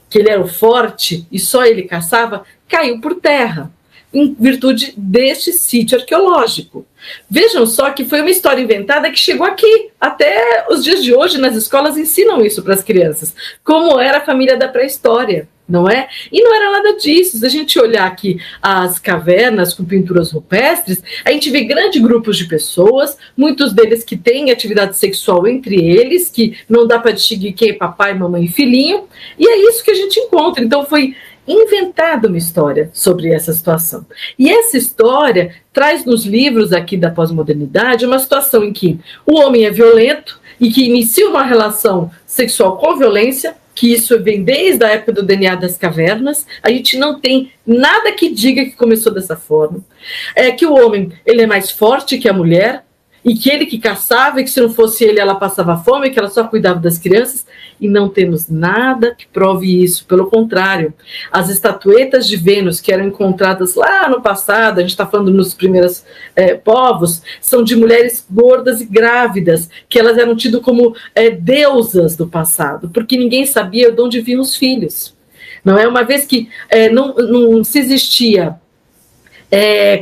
que ele era o forte e só ele caçava, caiu por terra, em virtude deste sítio arqueológico. Vejam só que foi uma história inventada que chegou aqui. Até os dias de hoje, nas escolas ensinam isso para as crianças. Como era a família da pré-história, não é? E não era nada disso. Se a gente olhar aqui as cavernas com pinturas rupestres, a gente vê grandes grupos de pessoas, muitos deles que têm atividade sexual entre eles, que não dá para distinguir quem é papai, mamãe e filhinho. E é isso que a gente encontra. Então foi inventada uma história sobre essa situação. E essa história traz nos livros aqui da pós-modernidade uma situação em que o homem é violento e que inicia uma relação sexual com violência, que isso vem desde a época do DNA das cavernas. A gente não tem nada que diga que começou dessa forma. É que o homem ele é mais forte que a mulher, e que ele que caçava, e que se não fosse ele ela passava fome, que ela só cuidava das crianças, e não temos nada que prove isso. Pelo contrário, as estatuetas de Vênus que eram encontradas lá no passado, a gente está falando nos primeiros povos, são de mulheres gordas e grávidas, que elas eram tidas como deusas do passado, porque ninguém sabia de onde vinham os filhos. Não é? Uma vez que não se existia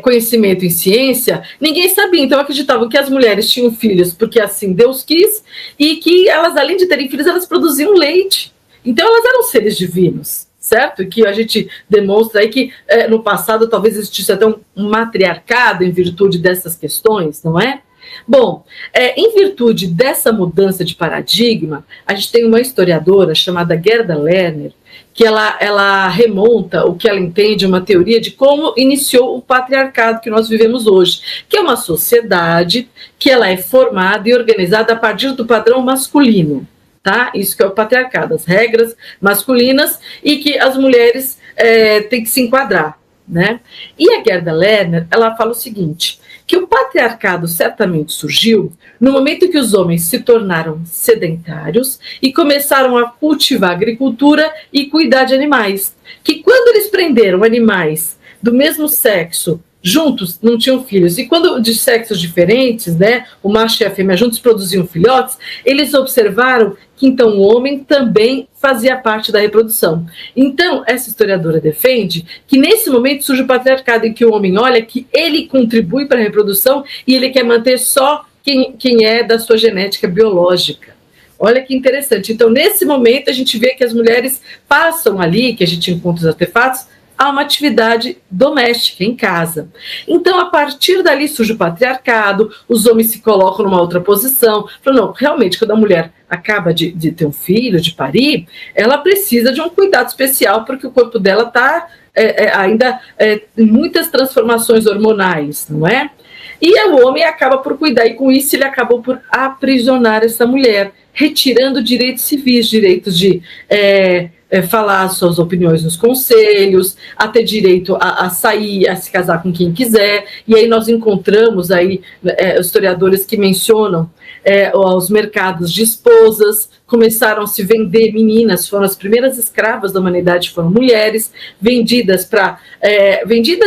conhecimento em ciência, ninguém sabia, então acreditavam que as mulheres tinham filhos porque assim Deus quis, e que elas, além de terem filhos, elas produziam leite, então elas eram seres divinos, certo? Que a gente demonstra aí que no passado talvez existisse até um matriarcado em virtude dessas questões, não é? Bom, em virtude dessa mudança de paradigma, a gente tem uma historiadora chamada Gerda Lerner, que ela remonta o que ela entende, uma teoria de como iniciou o patriarcado que nós vivemos hoje, que é uma sociedade que ela é formada e organizada a partir do padrão masculino, tá? Isso que é o patriarcado, as regras masculinas, e que as mulheres têm que se enquadrar, né? E a Gerda Lerner, ela fala o seguinte, que o patriarcado certamente surgiu no momento em que os homens se tornaram sedentários e começaram a cultivar agricultura e cuidar de animais. Que quando eles prenderam animais do mesmo sexo juntos, não tinham filhos, e quando de sexos diferentes, né, o macho e a fêmea juntos produziam filhotes, eles observaram que então o homem também fazia parte da reprodução. Então, essa historiadora defende que nesse momento surge o patriarcado, em que o homem olha que ele contribui para a reprodução e ele quer manter só quem é da sua genética biológica. Olha que interessante. Então, nesse momento, a gente vê que as mulheres passam ali, que a gente encontra os artefatos, a uma atividade doméstica, em casa. Então, a partir dali surge o patriarcado, os homens se colocam numa outra posição, falam, não, realmente, quando a mulher acaba de ter um filho, de parir, ela precisa de um cuidado especial, porque o corpo dela está ainda em muitas transformações hormonais, não é? E o homem acaba por cuidar, e com isso ele acabou por aprisionar essa mulher, retirando direitos civis, direitos de falar suas opiniões nos conselhos, a ter direito a sair, a se casar com quem quiser. E aí nós encontramos aí historiadores que mencionam os mercados de esposas, começaram a se vender meninas, foram as primeiras escravas da humanidade, foram mulheres, vendidas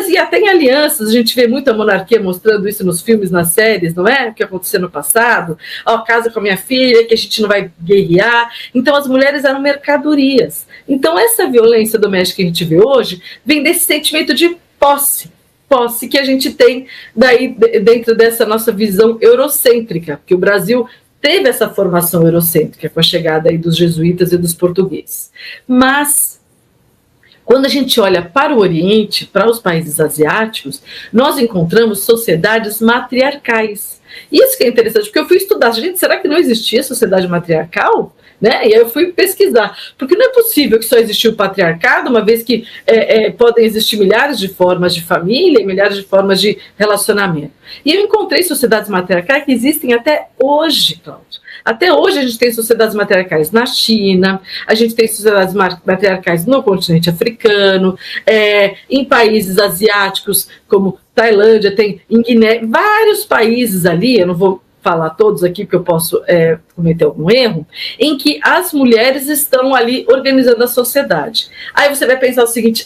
e até em alianças. A gente vê muita monarquia mostrando isso nos filmes, nas séries, não é? O que aconteceu no passado, casa com a minha filha, que a gente não vai guerrear. Então as mulheres eram mercadorias. Então essa violência doméstica que a gente vê hoje vem desse sentimento de posse que a gente tem daí dentro dessa nossa visão eurocêntrica, porque o Brasil teve essa formação eurocêntrica com a chegada aí dos jesuítas e dos portugueses. Mas quando a gente olha para o Oriente, para os países asiáticos, nós encontramos sociedades matriarcais. Isso que é interessante, porque eu fui estudar, gente, será que não existia sociedade matriarcal? Né? E aí eu fui pesquisar, porque não é possível que só existiu o patriarcado, uma vez que podem existir milhares de formas de família e milhares de formas de relacionamento. E eu encontrei sociedades matriarcais que existem até hoje, Cláudio. Até hoje a gente tem sociedades matriarcais na China, a gente tem sociedades matriarcais no continente africano, em países asiáticos como Tailândia, tem em Guiné, vários países ali, eu não vou falar todos aqui, porque eu posso cometer algum erro, em que as mulheres estão ali organizando a sociedade. Aí você vai pensar o seguinte,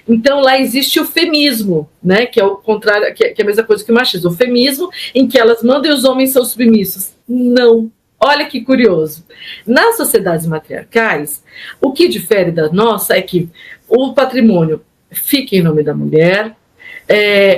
então lá existe o feminismo, né, que é o contrário, que é a mesma coisa que o machismo, o feminismo em que elas mandam e os homens são submissos. Não. Olha que curioso. Nas sociedades matriarcais, o que difere da nossa é que o patrimônio fica em nome da mulher,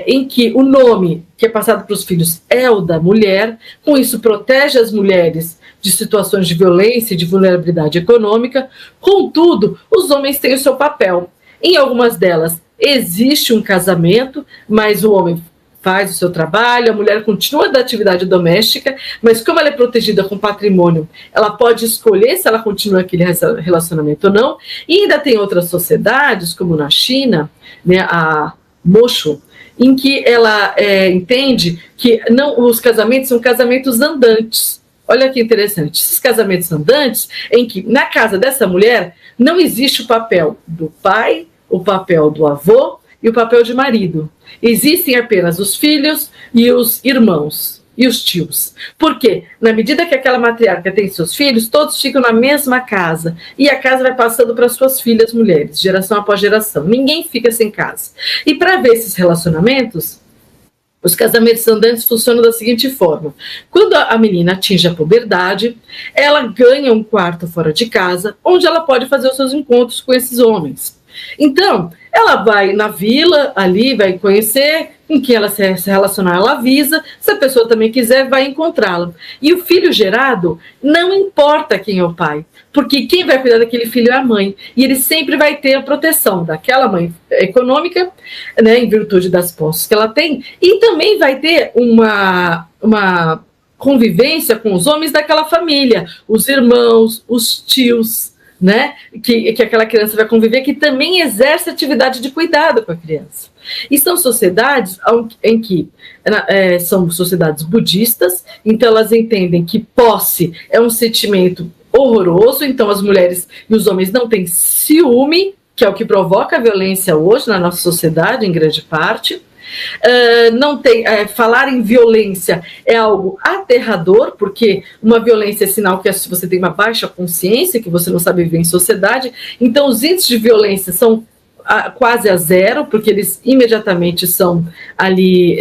em que o nome que é passado para os filhos é o da mulher, com isso protege as mulheres de situações de violência e de vulnerabilidade econômica, contudo, os homens têm o seu papel. Em algumas delas existe um casamento, mas o homem faz o seu trabalho, a mulher continua da atividade doméstica, mas como ela é protegida com patrimônio, ela pode escolher se ela continua aquele relacionamento ou não, e ainda tem outras sociedades, como na China, né, a Mocho, em que ela entende que os casamentos são casamentos andantes. Olha que interessante, esses casamentos andantes, em que na casa dessa mulher não existe o papel do pai, o papel do avô e o papel de marido. Existem apenas os filhos e os irmãos e os tios. Por quê? Na medida que aquela matriarca tem seus filhos, todos ficam na mesma casa. E a casa vai passando para suas filhas mulheres, geração após geração. Ninguém fica sem casa. E para ver esses relacionamentos, os casamentos andantes funcionam da seguinte forma. Quando a menina atinge a puberdade, ela ganha um quarto fora de casa, onde ela pode fazer os seus encontros com esses homens. Então, ela vai na vila ali, vai conhecer, com quem ela se relacionar, ela avisa, se a pessoa também quiser, vai encontrá-la. E o filho gerado, não importa quem é o pai, porque quem vai cuidar daquele filho é a mãe, e ele sempre vai ter a proteção daquela mãe econômica, né, em virtude das posses que ela tem, e também vai ter uma convivência com os homens daquela família, os irmãos, os tios, né, que aquela criança vai conviver, que também exerce atividade de cuidado com a criança. E são sociedades em que são sociedades budistas, então elas entendem que posse é um sentimento horroroso, então as mulheres e os homens não têm ciúme, que é o que provoca a violência hoje na nossa sociedade, em grande parte. Não tem, falar em violência é algo aterrador, porque uma violência é sinal que você tem uma baixa consciência, que você não sabe viver em sociedade. Então os índices de violência são quase a zero, porque eles imediatamente são ali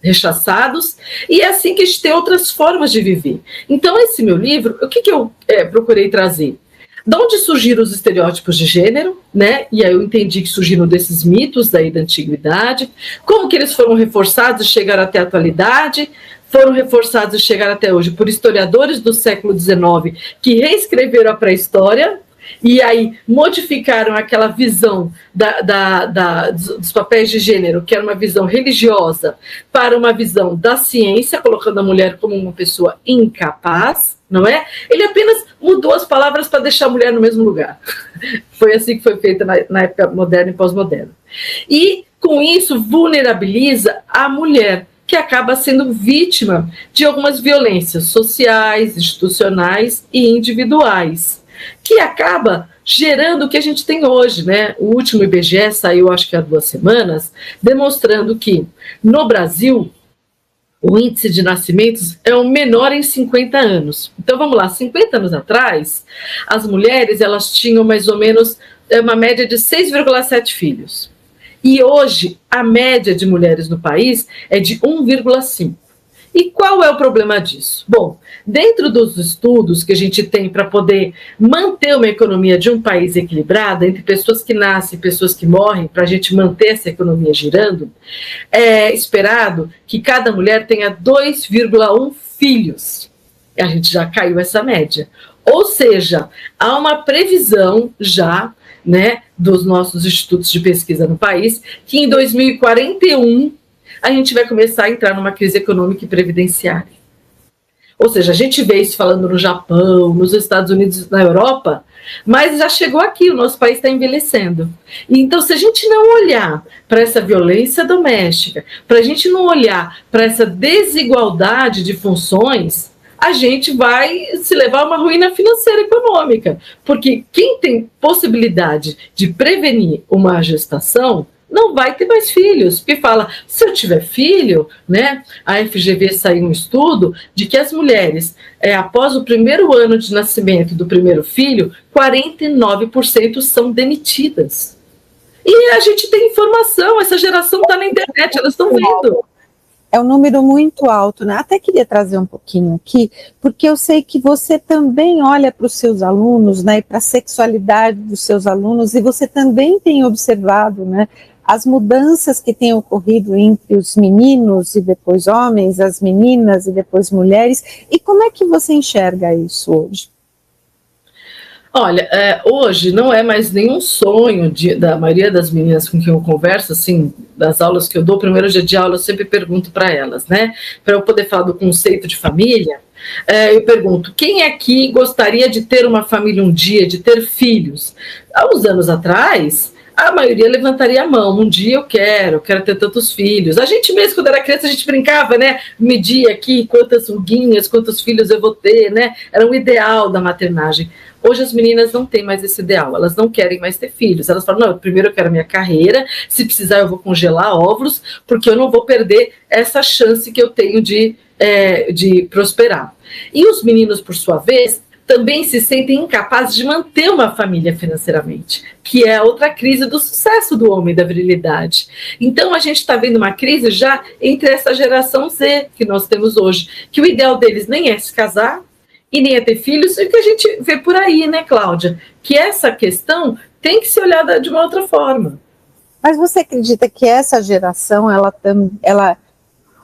rechaçados, e é assim que a gente tem outras formas de viver. Então esse meu livro, o que eu procurei trazer? De onde surgiram os estereótipos de gênero, né? E aí eu entendi que surgiram desses mitos daí da antiguidade, como que eles foram reforçados e chegaram até a atualidade, foram reforçados e chegaram até hoje por historiadores do século XIX que reescreveram a pré-história e aí modificaram aquela visão dos papéis de gênero, que era uma visão religiosa, para uma visão da ciência, colocando a mulher como uma pessoa incapaz, não é? Ele apenas mudou as palavras para deixar a mulher no mesmo lugar. Foi assim que foi feita na época moderna e pós-moderna. E, com isso, vulnerabiliza a mulher, que acaba sendo vítima de algumas violências sociais, institucionais e individuais, que acaba gerando o que a gente tem hoje, né? O último IBGE saiu, acho que há 2 semanas, demonstrando que, no Brasil, o índice de nascimentos é o menor em 50 anos. Então, vamos lá, 50 anos atrás, as mulheres elas tinham mais ou menos uma média de 6,7 filhos. E hoje, a média de mulheres no país é de 1,5. E qual é o problema disso? Bom, dentro dos estudos que a gente tem para poder manter uma economia de um país equilibrada, entre pessoas que nascem e pessoas que morrem, para a gente manter essa economia girando, é esperado que cada mulher tenha 2,1 filhos. A gente já caiu essa média. Ou seja, há uma previsão já, né, dos nossos institutos de pesquisa no país, que em 2041 a gente vai começar a entrar numa crise econômica e previdenciária. Ou seja, a gente vê isso falando no Japão, nos Estados Unidos, na Europa, mas já chegou aqui, o nosso país está envelhecendo. Então, se a gente não olhar para essa violência doméstica, para a gente não olhar para essa desigualdade de funções, a gente vai se levar a uma ruína financeira e econômica. Porque quem tem possibilidade de prevenir uma gestação, não vai ter mais filhos. Porque fala, se eu tiver filho, né, a FGV saiu um estudo de que as mulheres, após o primeiro ano de nascimento do primeiro filho, 49% são demitidas. E a gente tem informação, essa geração está na internet, elas estão vendo. É um número muito alto, né? Até queria trazer um pouquinho aqui, porque eu sei que você também olha para os seus alunos, né, e para a sexualidade dos seus alunos, e você também tem observado, né, as mudanças que têm ocorrido entre os meninos e depois homens, as meninas e depois mulheres, e como é que você enxerga isso hoje? Olha, hoje não é mais nenhum sonho da maioria das meninas com quem eu converso, assim, das aulas que eu dou, primeiro dia de aula eu sempre pergunto para elas, né, para eu poder falar do conceito de família, eu pergunto, quem aqui gostaria de ter uma família um dia, de ter filhos? Há uns anos atrás, a maioria levantaria a mão, um dia eu quero ter tantos filhos. A gente mesmo, quando era criança, a gente brincava, né, media aqui quantas ruguinhas, quantos filhos eu vou ter, né, era um ideal da maternagem. Hoje as meninas não têm mais esse ideal, elas não querem mais ter filhos. Elas falam, não, primeiro eu quero a minha carreira, se precisar eu vou congelar óvulos, porque eu não vou perder essa chance que eu tenho de prosperar. E os meninos, por sua vez, também se sentem incapazes de manter uma família financeiramente, que é outra crise do sucesso do homem, da virilidade. Então a gente está vendo uma crise já entre essa geração Z que nós temos hoje, que o ideal deles nem é se casar, e nem a ter filhos, e que a gente vê por aí, né, Cláudia? Que essa questão tem que ser olhada de uma outra forma. Mas você acredita que essa geração, ela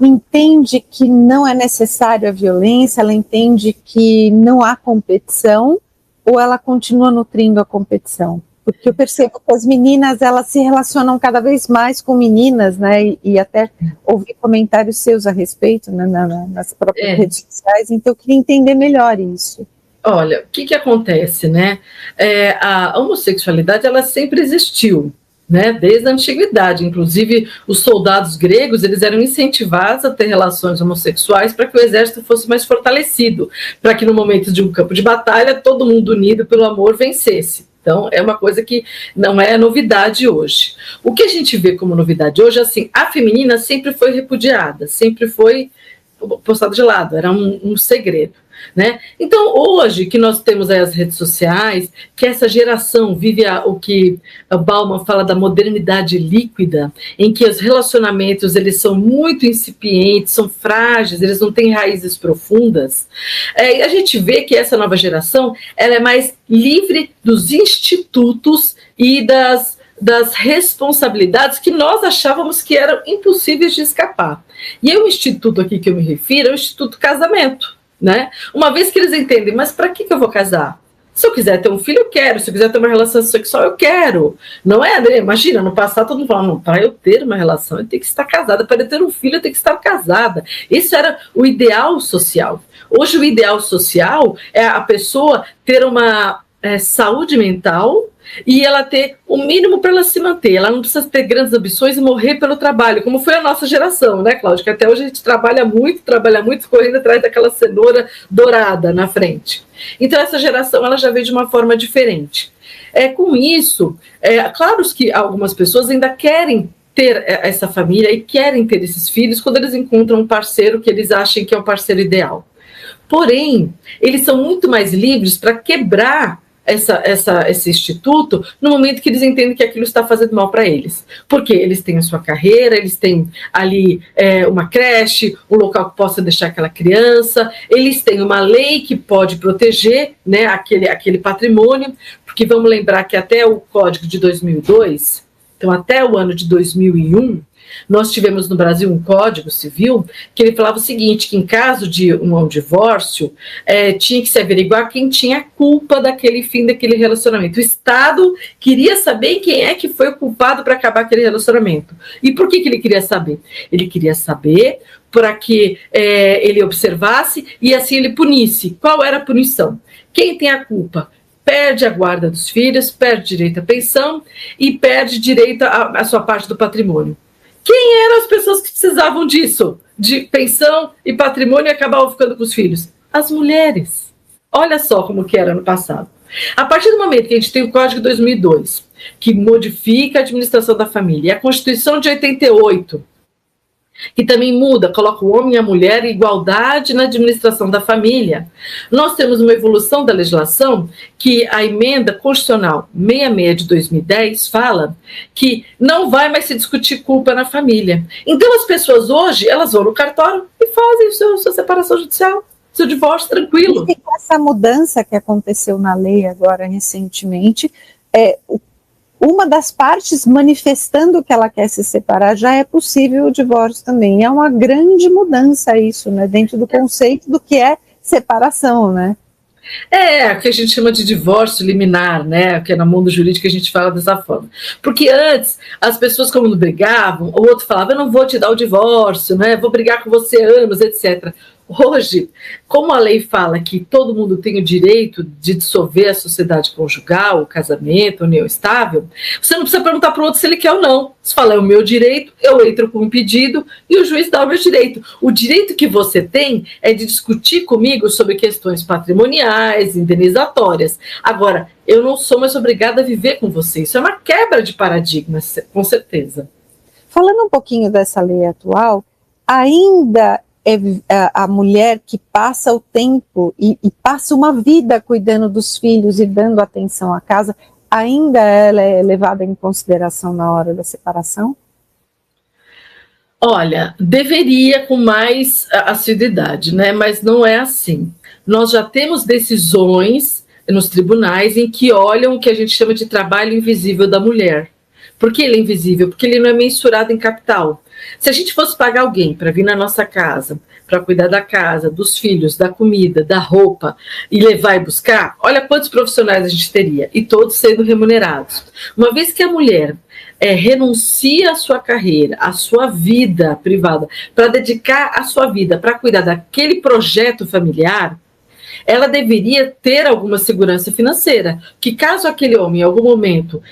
entende que não é necessário a violência, ela entende que não há competição, ou ela continua nutrindo a competição? Porque eu percebo que as meninas, elas se relacionam cada vez mais com meninas, né, e até ouvi comentários seus a respeito, né, nas próprias redes sociais, então eu queria entender melhor isso. Olha, o que acontece, né, a homossexualidade, ela sempre existiu, né, desde a antiguidade. Inclusive os soldados gregos, eles eram incentivados a ter relações homossexuais para que o exército fosse mais fortalecido, para que no momento de um campo de batalha todo mundo unido pelo amor vencesse. Então, é uma coisa que não é novidade hoje. O que a gente vê como novidade hoje, assim, a feminina sempre foi repudiada, sempre foi postada de lado, era um segredo, né? Então, hoje que nós temos aí as redes sociais, que essa geração vive o que a Bauman fala da modernidade líquida, em que os relacionamentos, eles são muito incipientes, são frágeis, eles não têm raízes profundas, e a gente vê que essa nova geração, ela é mais livre dos institutos e das responsabilidades que nós achávamos que eram impossíveis de escapar. E o instituto aqui que eu me refiro é o Instituto Casamento, né? Uma vez que eles entendem, mas para que eu vou casar? Se eu quiser ter um filho, eu quero. Se eu quiser ter uma relação sexual, eu quero. Não é, André? Imagina, no passado todo mundo falava, não, para eu ter uma relação, eu tenho que estar casada. Para eu ter um filho, eu tenho que estar casada. Isso era o ideal social. Hoje o ideal social é a pessoa ter uma saúde mental e ela ter o mínimo para ela se manter. Ela não precisa ter grandes ambições e morrer pelo trabalho, como foi a nossa geração, né, Cláudia? Que até hoje a gente trabalha muito, correndo atrás daquela cenoura dourada na frente. Então essa geração, ela já veio de uma forma diferente. Com isso, claro que algumas pessoas ainda querem ter essa família e querem ter esses filhos quando eles encontram um parceiro que eles acham que é o parceiro ideal. Porém, eles são muito mais livres para quebrar esse instituto no momento que eles entendem que aquilo está fazendo mal para eles. Porque eles têm a sua carreira, eles têm ali uma creche, um local que possa deixar aquela criança, eles têm uma lei que pode proteger, né, aquele patrimônio, porque vamos lembrar que até o Código de 2002, então até o ano de 2001, nós tivemos no Brasil um Código Civil que ele falava o seguinte, que em caso de um divórcio, tinha que se averiguar quem tinha culpa daquele fim daquele relacionamento. O Estado queria saber quem é que foi o culpado para acabar aquele relacionamento. E por que ele queria saber? Ele queria saber para que ele observasse e assim ele punisse. Qual era a punição? Quem tem a culpa? Perde a guarda dos filhos, perde direito à pensão e perde direito à sua parte do patrimônio. Quem eram as pessoas que precisavam disso? De pensão e patrimônio e acabavam ficando com os filhos? As mulheres. Olha só como que era no passado. A partir do momento que a gente tem o Código de 2002, que modifica a administração da família, e a Constituição de 88, que também muda, coloca o homem e a mulher em igualdade na administração da família. Nós temos uma evolução da legislação que a emenda constitucional 66 de 2010 fala que não vai mais se discutir culpa na família. Então as pessoas hoje, elas vão no cartório e fazem sua separação judicial, seu divórcio tranquilo. E essa mudança que aconteceu na lei agora recentemente, uma das partes manifestando que ela quer se separar, já é possível o divórcio também. É uma grande mudança isso, né? Dentro do conceito do que é separação, né? O que a gente chama de divórcio liminar, né? Que no mundo jurídico a gente fala dessa forma. Porque antes, as pessoas quando brigavam, o outro falava, eu não vou te dar o divórcio, né? Vou brigar com você anos, etc. Hoje, como a lei fala que todo mundo tem o direito de dissolver a sociedade conjugal, o casamento, a união estável, você não precisa perguntar para o outro se ele quer ou não. Você fala, é o meu direito, eu entro com um pedido e o juiz dá o meu direito. O direito que você tem é de discutir comigo sobre questões patrimoniais, indenizatórias. Agora, eu não sou mais obrigada a viver com você. Isso é uma quebra de paradigma, com certeza. Falando um pouquinho dessa lei atual, ainda a mulher que passa o tempo e passa uma vida cuidando dos filhos e dando atenção à casa, ainda ela é levada em consideração na hora da separação? Olha, deveria com mais assiduidade, né? Mas não é assim. Nós já temos decisões nos tribunais em que olham o que a gente chama de trabalho invisível da mulher. Por que ele é invisível? Porque ele não é mensurado em capital. Se a gente fosse pagar alguém para vir na nossa casa, para cuidar da casa, dos filhos, da comida, da roupa, e levar e buscar, olha quantos profissionais a gente teria, e todos sendo remunerados. Uma vez que a mulher renuncia à sua carreira, à sua vida privada, para dedicar a sua vida para cuidar daquele projeto familiar, ela deveria ter alguma segurança financeira, que caso aquele homem, em algum momento,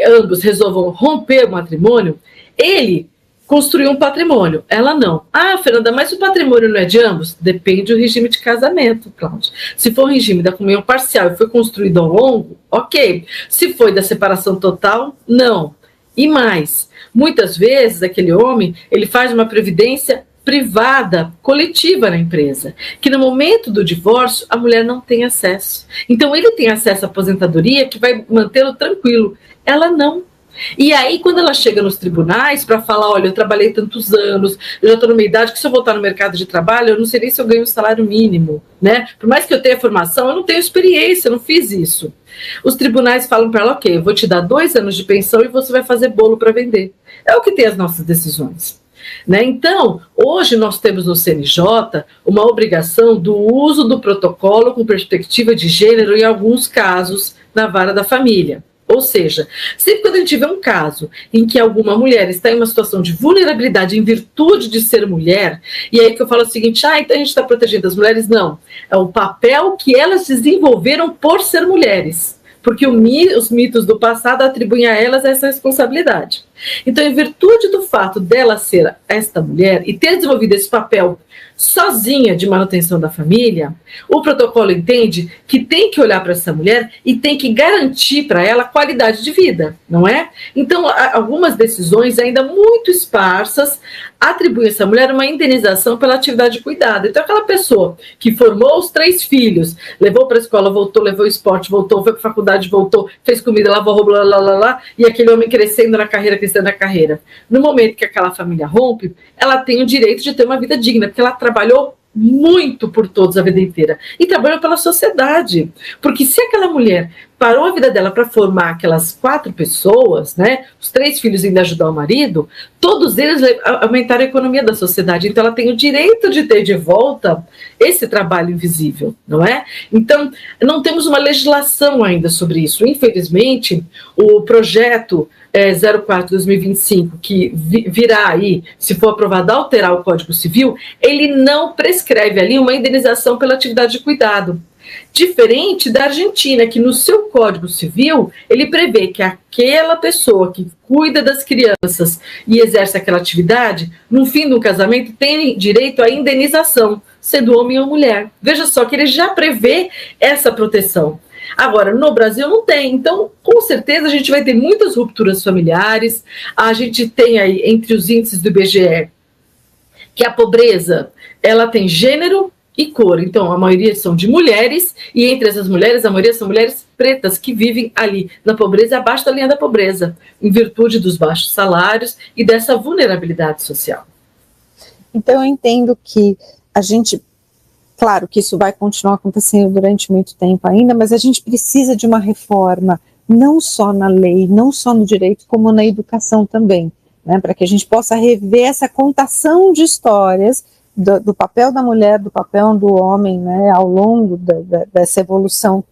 ambos resolvam romper o matrimônio, ele construiu um patrimônio, ela não. Ah, Fernanda, mas o patrimônio não é de ambos? Depende do regime de casamento, Cláudia. Se for um regime da comunhão parcial e foi construído ao longo, ok. Se foi da separação total, não. E mais, muitas vezes aquele homem, ele faz uma previdência privada, coletiva na empresa, que no momento do divórcio a mulher não tem acesso. Então ele tem acesso à aposentadoria que vai mantê-lo tranquilo, ela não. E aí, quando ela chega nos tribunais para falar, olha, eu trabalhei tantos anos, eu já estou numa idade que se eu voltar no mercado de trabalho, eu não sei nem se eu ganho um salário mínimo, né? Por mais que eu tenha formação, eu não tenho experiência, eu não fiz isso. Os tribunais falam para ela, ok, eu vou te dar 2 anos de pensão e você vai fazer bolo para vender. É o que tem as nossas decisões. Né? Então, hoje nós temos no CNJ uma obrigação do uso do protocolo com perspectiva de gênero em alguns casos na vara da família. Ou seja, sempre quando a gente tiver um caso em que alguma mulher está em uma situação de vulnerabilidade em virtude de ser mulher, e aí que eu falo o seguinte, então a gente está protegendo as mulheres, não. É o papel que elas desenvolveram por ser mulheres, porque os mitos do passado atribuem a elas essa responsabilidade. Então, em virtude do fato dela ser esta mulher e ter desenvolvido esse papel sozinha de manutenção da família, o protocolo entende que tem que olhar para essa mulher e tem que garantir para ela qualidade de vida, não é? Então, algumas decisões ainda muito esparsas atribuem a essa mulher uma indenização pela atividade de cuidado. Então, aquela pessoa que formou os 3 filhos, levou para a escola, voltou, levou esporte, voltou, foi para a faculdade, voltou, fez comida, lavou roupa, e aquele homem crescendo na carreira, no momento que aquela família rompe, ela tem o direito de ter uma vida digna, porque ela trabalhou muito por todos a vida inteira e trabalhou pela sociedade, porque se aquela mulher parou a vida dela para formar aquelas 4 pessoas, né, os 3 filhos ainda ajudar o marido, todos eles aumentaram a economia da sociedade, então ela tem o direito de ter de volta esse trabalho invisível, não é? Então, não temos uma legislação ainda sobre isso, infelizmente, o projeto 04/2025, que virá aí, se for aprovado, alterar o Código Civil, ele não prescreve ali uma indenização pela atividade de cuidado. Diferente da Argentina, que no seu Código Civil, ele prevê que aquela pessoa que cuida das crianças e exerce aquela atividade, no fim do casamento, tem direito à indenização, sendo homem ou mulher. Veja só que ele já prevê essa proteção. Agora, no Brasil não tem, então, com certeza, a gente vai ter muitas rupturas familiares, a gente tem aí, entre os índices do IBGE, que a pobreza, ela tem gênero e cor, então a maioria são de mulheres, e entre essas mulheres, a maioria são mulheres pretas que vivem ali na pobreza, abaixo da linha da pobreza, em virtude dos baixos salários e dessa vulnerabilidade social. Então eu entendo que a gente, claro que isso vai continuar acontecendo durante muito tempo ainda, mas a gente precisa de uma reforma, não só na lei, não só no direito, como na educação também, né, para que a gente possa rever essa contação de histórias do papel da mulher, do papel do homem, né, ao longo dessa evolução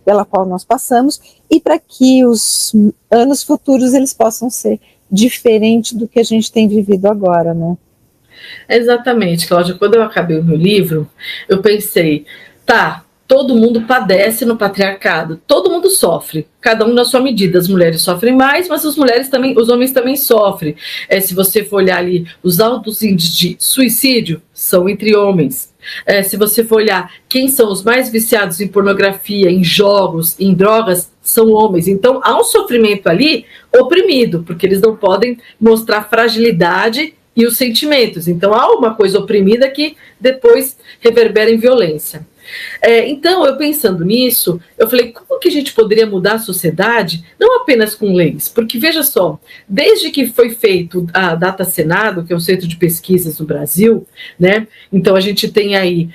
pela qual nós passamos, e para que os anos futuros eles possam ser diferentes do que a gente tem vivido agora, né? Exatamente, Cláudia. Quando eu acabei o meu livro, eu pensei, todo mundo padece no patriarcado, todo mundo sofre, cada um na sua medida. As mulheres sofrem mais, mas os homens também sofrem. Se você for olhar ali, os altos índices de suicídio são entre homens. Se você for olhar quem são os mais viciados em pornografia, em jogos, em drogas, são homens. Então há um sofrimento ali oprimido, porque eles não podem mostrar fragilidade e os sentimentos. Então há uma coisa oprimida que depois reverbera em violência. Então, eu pensando nisso, eu falei, como que a gente poderia mudar a sociedade, não apenas com leis? Porque, veja só, desde que foi feito a Data Senado, que é o Centro de Pesquisas do Brasil, né? Então a gente tem aí,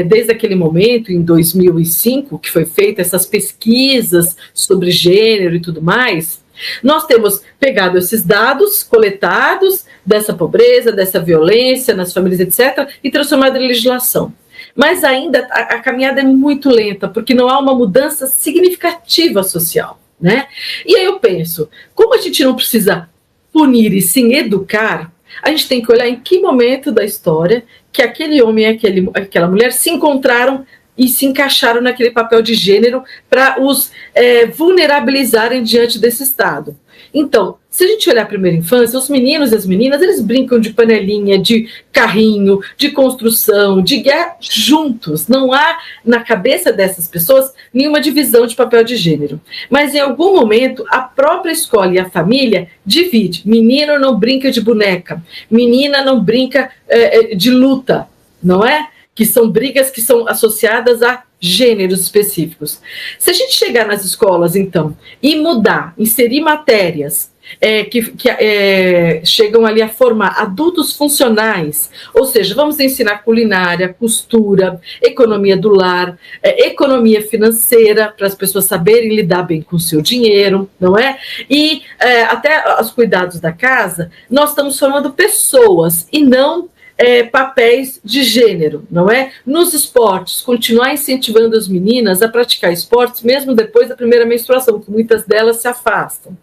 desde aquele momento, em 2005, que foi feita essas pesquisas sobre gênero e tudo mais, nós temos pegado esses dados coletados dessa pobreza, dessa violência nas famílias, etc., e transformado em legislação. Mas ainda a caminhada é muito lenta, porque não há uma mudança significativa social, né? E aí eu penso, como a gente não precisa punir e sim educar, a gente tem que olhar em que momento da história que aquele homem e aquela mulher se encontraram e se encaixaram naquele papel de gênero para os vulnerabilizarem diante desse Estado. Então, se a gente olhar a primeira infância, os meninos e as meninas, eles brincam de panelinha, de carrinho, de construção, de guerra juntos. Não há na cabeça dessas pessoas nenhuma divisão de papel de gênero. Mas em algum momento, a própria escola e a família divide. Menino não brinca de boneca, menina não brinca de luta, não é? Que são brigas que são associadas a gêneros específicos. Se a gente chegar nas escolas, então, e mudar, inserir matérias que chegam ali a formar adultos funcionais, ou seja, vamos ensinar culinária, costura, economia do lar, economia financeira, para as pessoas saberem lidar bem com o seu dinheiro, não é? E até os cuidados da casa, nós estamos formando pessoas e não papéis de gênero, não é? Nos esportes, continuar incentivando as meninas a praticar esportes mesmo depois da primeira menstruação, que muitas delas se afastam.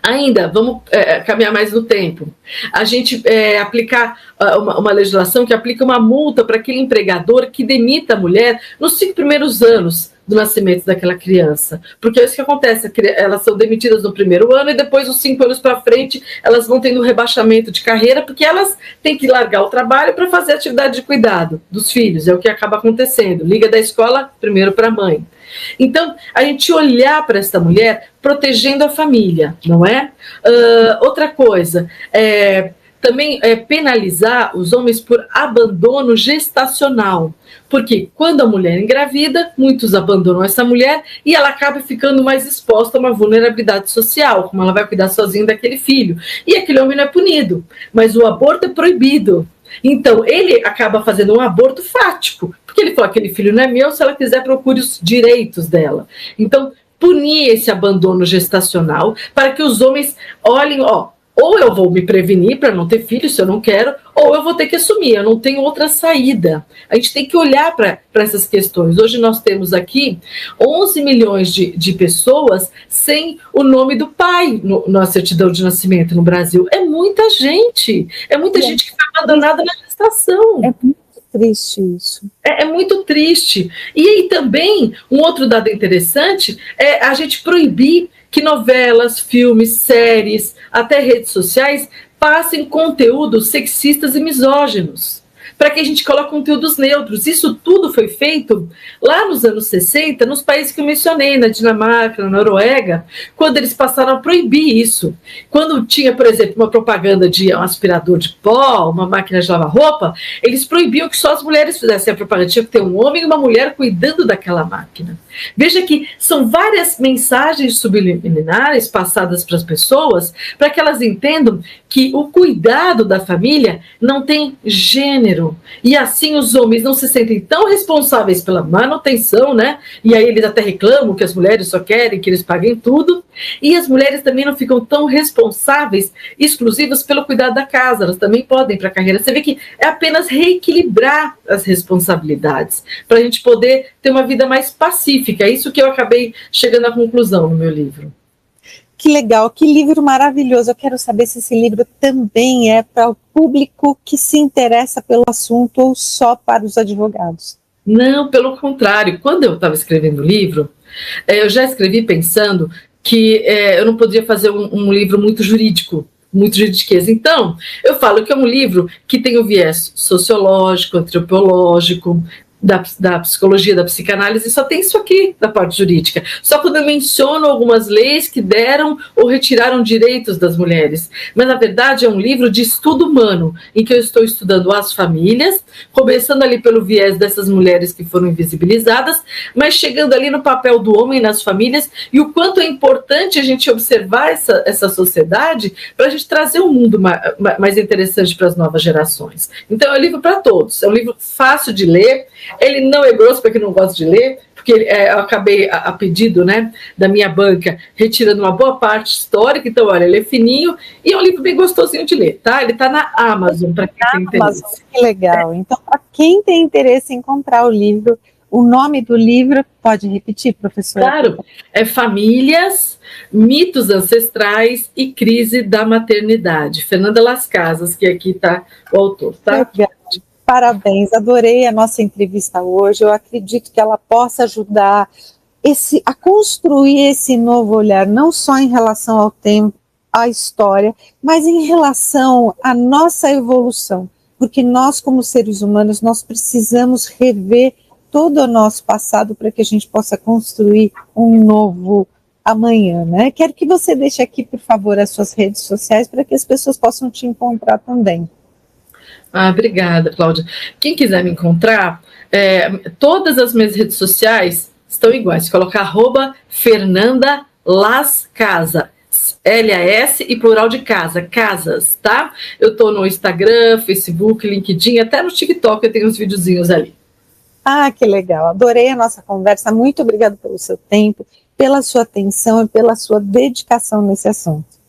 Ainda, vamos caminhar mais no tempo. A gente aplicar uma legislação que aplica uma multa para aquele empregador que demita a mulher nos 5 primeiros anos do nascimento daquela criança, porque é isso que acontece, elas são demitidas no primeiro ano e depois, os 5 anos para frente, elas vão tendo um rebaixamento de carreira, porque elas têm que largar o trabalho para fazer atividade de cuidado dos filhos, é o que acaba acontecendo, liga da escola primeiro para a mãe. Então, a gente olhar para essa mulher protegendo a família, não é? Outra coisa, também penalizar os homens por abandono gestacional, porque quando a mulher engravida, muitos abandonam essa mulher e ela acaba ficando mais exposta a uma vulnerabilidade social, como ela vai cuidar sozinha daquele filho, e aquele homem não é punido, mas o aborto é proibido. Então, ele acaba fazendo um aborto fático, porque ele fala que aquele filho não é meu, se ela quiser, procure os direitos dela. Então, punir esse abandono gestacional para que os homens olhem, ou eu vou me prevenir para não ter filho, se eu não quero, ou eu vou ter que assumir, eu não tenho outra saída. A gente tem que olhar para essas questões. Hoje nós temos aqui 11 milhões de pessoas sem o nome do pai na certidão de nascimento no Brasil. É muita gente que foi abandonada na gestação. É muito triste isso. É muito triste. E aí também, um outro dado interessante é a gente proibir que novelas, filmes, séries, até redes sociais passem conteúdos sexistas e misóginos. para que a gente coloque conteúdos neutros. Isso tudo foi feito lá nos anos 60, nos países que eu mencionei, na Dinamarca, na Noruega, quando eles passaram a proibir isso. Quando tinha, por exemplo, uma propaganda de um aspirador de pó, uma máquina de lavar roupa, eles proibiam que só as mulheres fizessem a propaganda. Tinha que ter um homem e uma mulher cuidando daquela máquina. Veja que são várias mensagens subliminares passadas para as pessoas, para que elas entendam que o cuidado da família não tem gênero. E assim os homens não se sentem tão responsáveis pela manutenção, né? E aí eles até reclamam que as mulheres só querem que eles paguem tudo. E as mulheres também não ficam tão responsáveis, exclusivas pelo cuidado da casa. Elas também podem ir para a carreira. Você vê que é apenas reequilibrar as responsabilidades, para a gente poder ter uma vida mais pacífica. É isso que eu acabei chegando à conclusão no meu livro. Que legal, que livro maravilhoso. Eu quero saber se esse livro também é para o público que se interessa pelo assunto ou só para os advogados. Não, pelo contrário. Quando eu estava escrevendo o livro, eu já escrevi pensando que eu não podia fazer um livro muito jurídico, muito juridiquês. Então, eu falo que é um livro que tem o viés sociológico, antropológico, da psicologia, da psicanálise, só tem isso aqui da parte jurídica. Só quando eu menciono algumas leis que deram ou retiraram direitos das mulheres. Mas, na verdade, é um livro de estudo humano, em que eu estou estudando as famílias, começando ali pelo viés dessas mulheres que foram invisibilizadas, mas chegando ali no papel do homem nas famílias e o quanto é importante a gente observar essa sociedade para a gente trazer um mundo mais interessante para as novas gerações. Então, é um livro para todos. É um livro fácil de ler. Ele não é grosso para quem não gosta de ler, porque eu acabei, a pedido, né, da minha banca, retirando uma boa parte histórica. Então, olha, ele é fininho e é um livro bem gostosinho de ler, tá? Ele está na Amazon, para quem tem interesse. Amazon, que legal. Então, para quem tem interesse em comprar o livro, o nome do livro, pode repetir, professora? Claro, é Famílias, Mitos Ancestrais e Crise da Maternidade. Fernanda Las Casas, que aqui está o autor, tá? Legal. Parabéns, adorei a nossa entrevista hoje. Eu acredito que ela possa ajudar a construir esse novo olhar, não só em relação ao tempo, à história, mas em relação à nossa evolução, porque nós, como seres humanos, nós precisamos rever todo o nosso passado para que a gente possa construir um novo amanhã, né? Quero que você deixe aqui, por favor, as suas redes sociais para que as pessoas possam te encontrar também. Obrigada, Cláudia. Quem quiser me encontrar, todas as minhas redes sociais estão iguais. Se colocar @Fernanda Las Casa, LAS e plural de casa, casas, tá? Eu tô no Instagram, Facebook, LinkedIn, até no TikTok eu tenho uns videozinhos ali. Que legal. Adorei a nossa conversa. Muito obrigada pelo seu tempo, pela sua atenção e pela sua dedicação nesse assunto.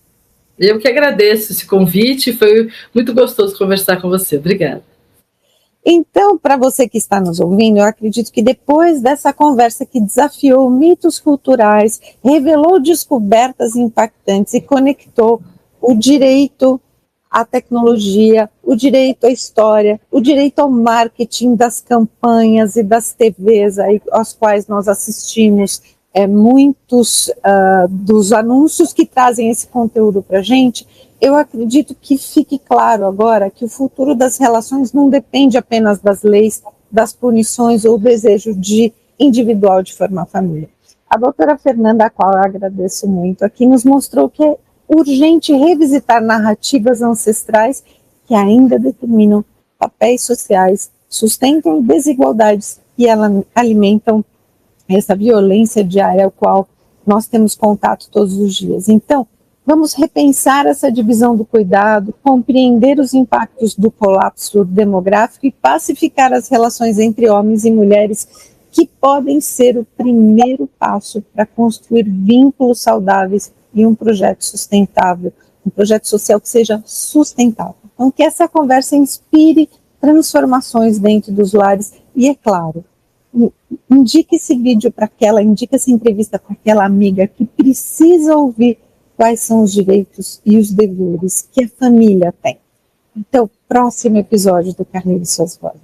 Eu que agradeço esse convite, foi muito gostoso conversar com você. Obrigada. Então, para você que está nos ouvindo, eu acredito que depois dessa conversa que desafiou mitos culturais, revelou descobertas impactantes e conectou o direito à tecnologia, o direito à história, o direito ao marketing das campanhas e das TVs às quais nós assistimos, muitos dos anúncios que trazem esse conteúdo para a gente, eu acredito que fique claro agora que o futuro das relações não depende apenas das leis, das punições ou do desejo individual de formar família. A doutora Fernanda, a qual eu agradeço muito, aqui nos mostrou que é urgente revisitar narrativas ancestrais que ainda determinam papéis sociais, sustentam desigualdades e alimentam essa violência diária ao qual nós temos contato todos os dias. Então, vamos repensar essa divisão do cuidado, compreender os impactos do colapso demográfico e pacificar as relações entre homens e mulheres, que podem ser o primeiro passo para construir vínculos saudáveis e um projeto sustentável, um projeto social que seja sustentável. Então, que essa conversa inspire transformações dentro dos lares e, é claro, indique esse vídeo para indique essa entrevista para aquela amiga que precisa ouvir quais são os direitos e os deveres que a família tem. Então, próximo episódio do Carreira e Suas Vozes.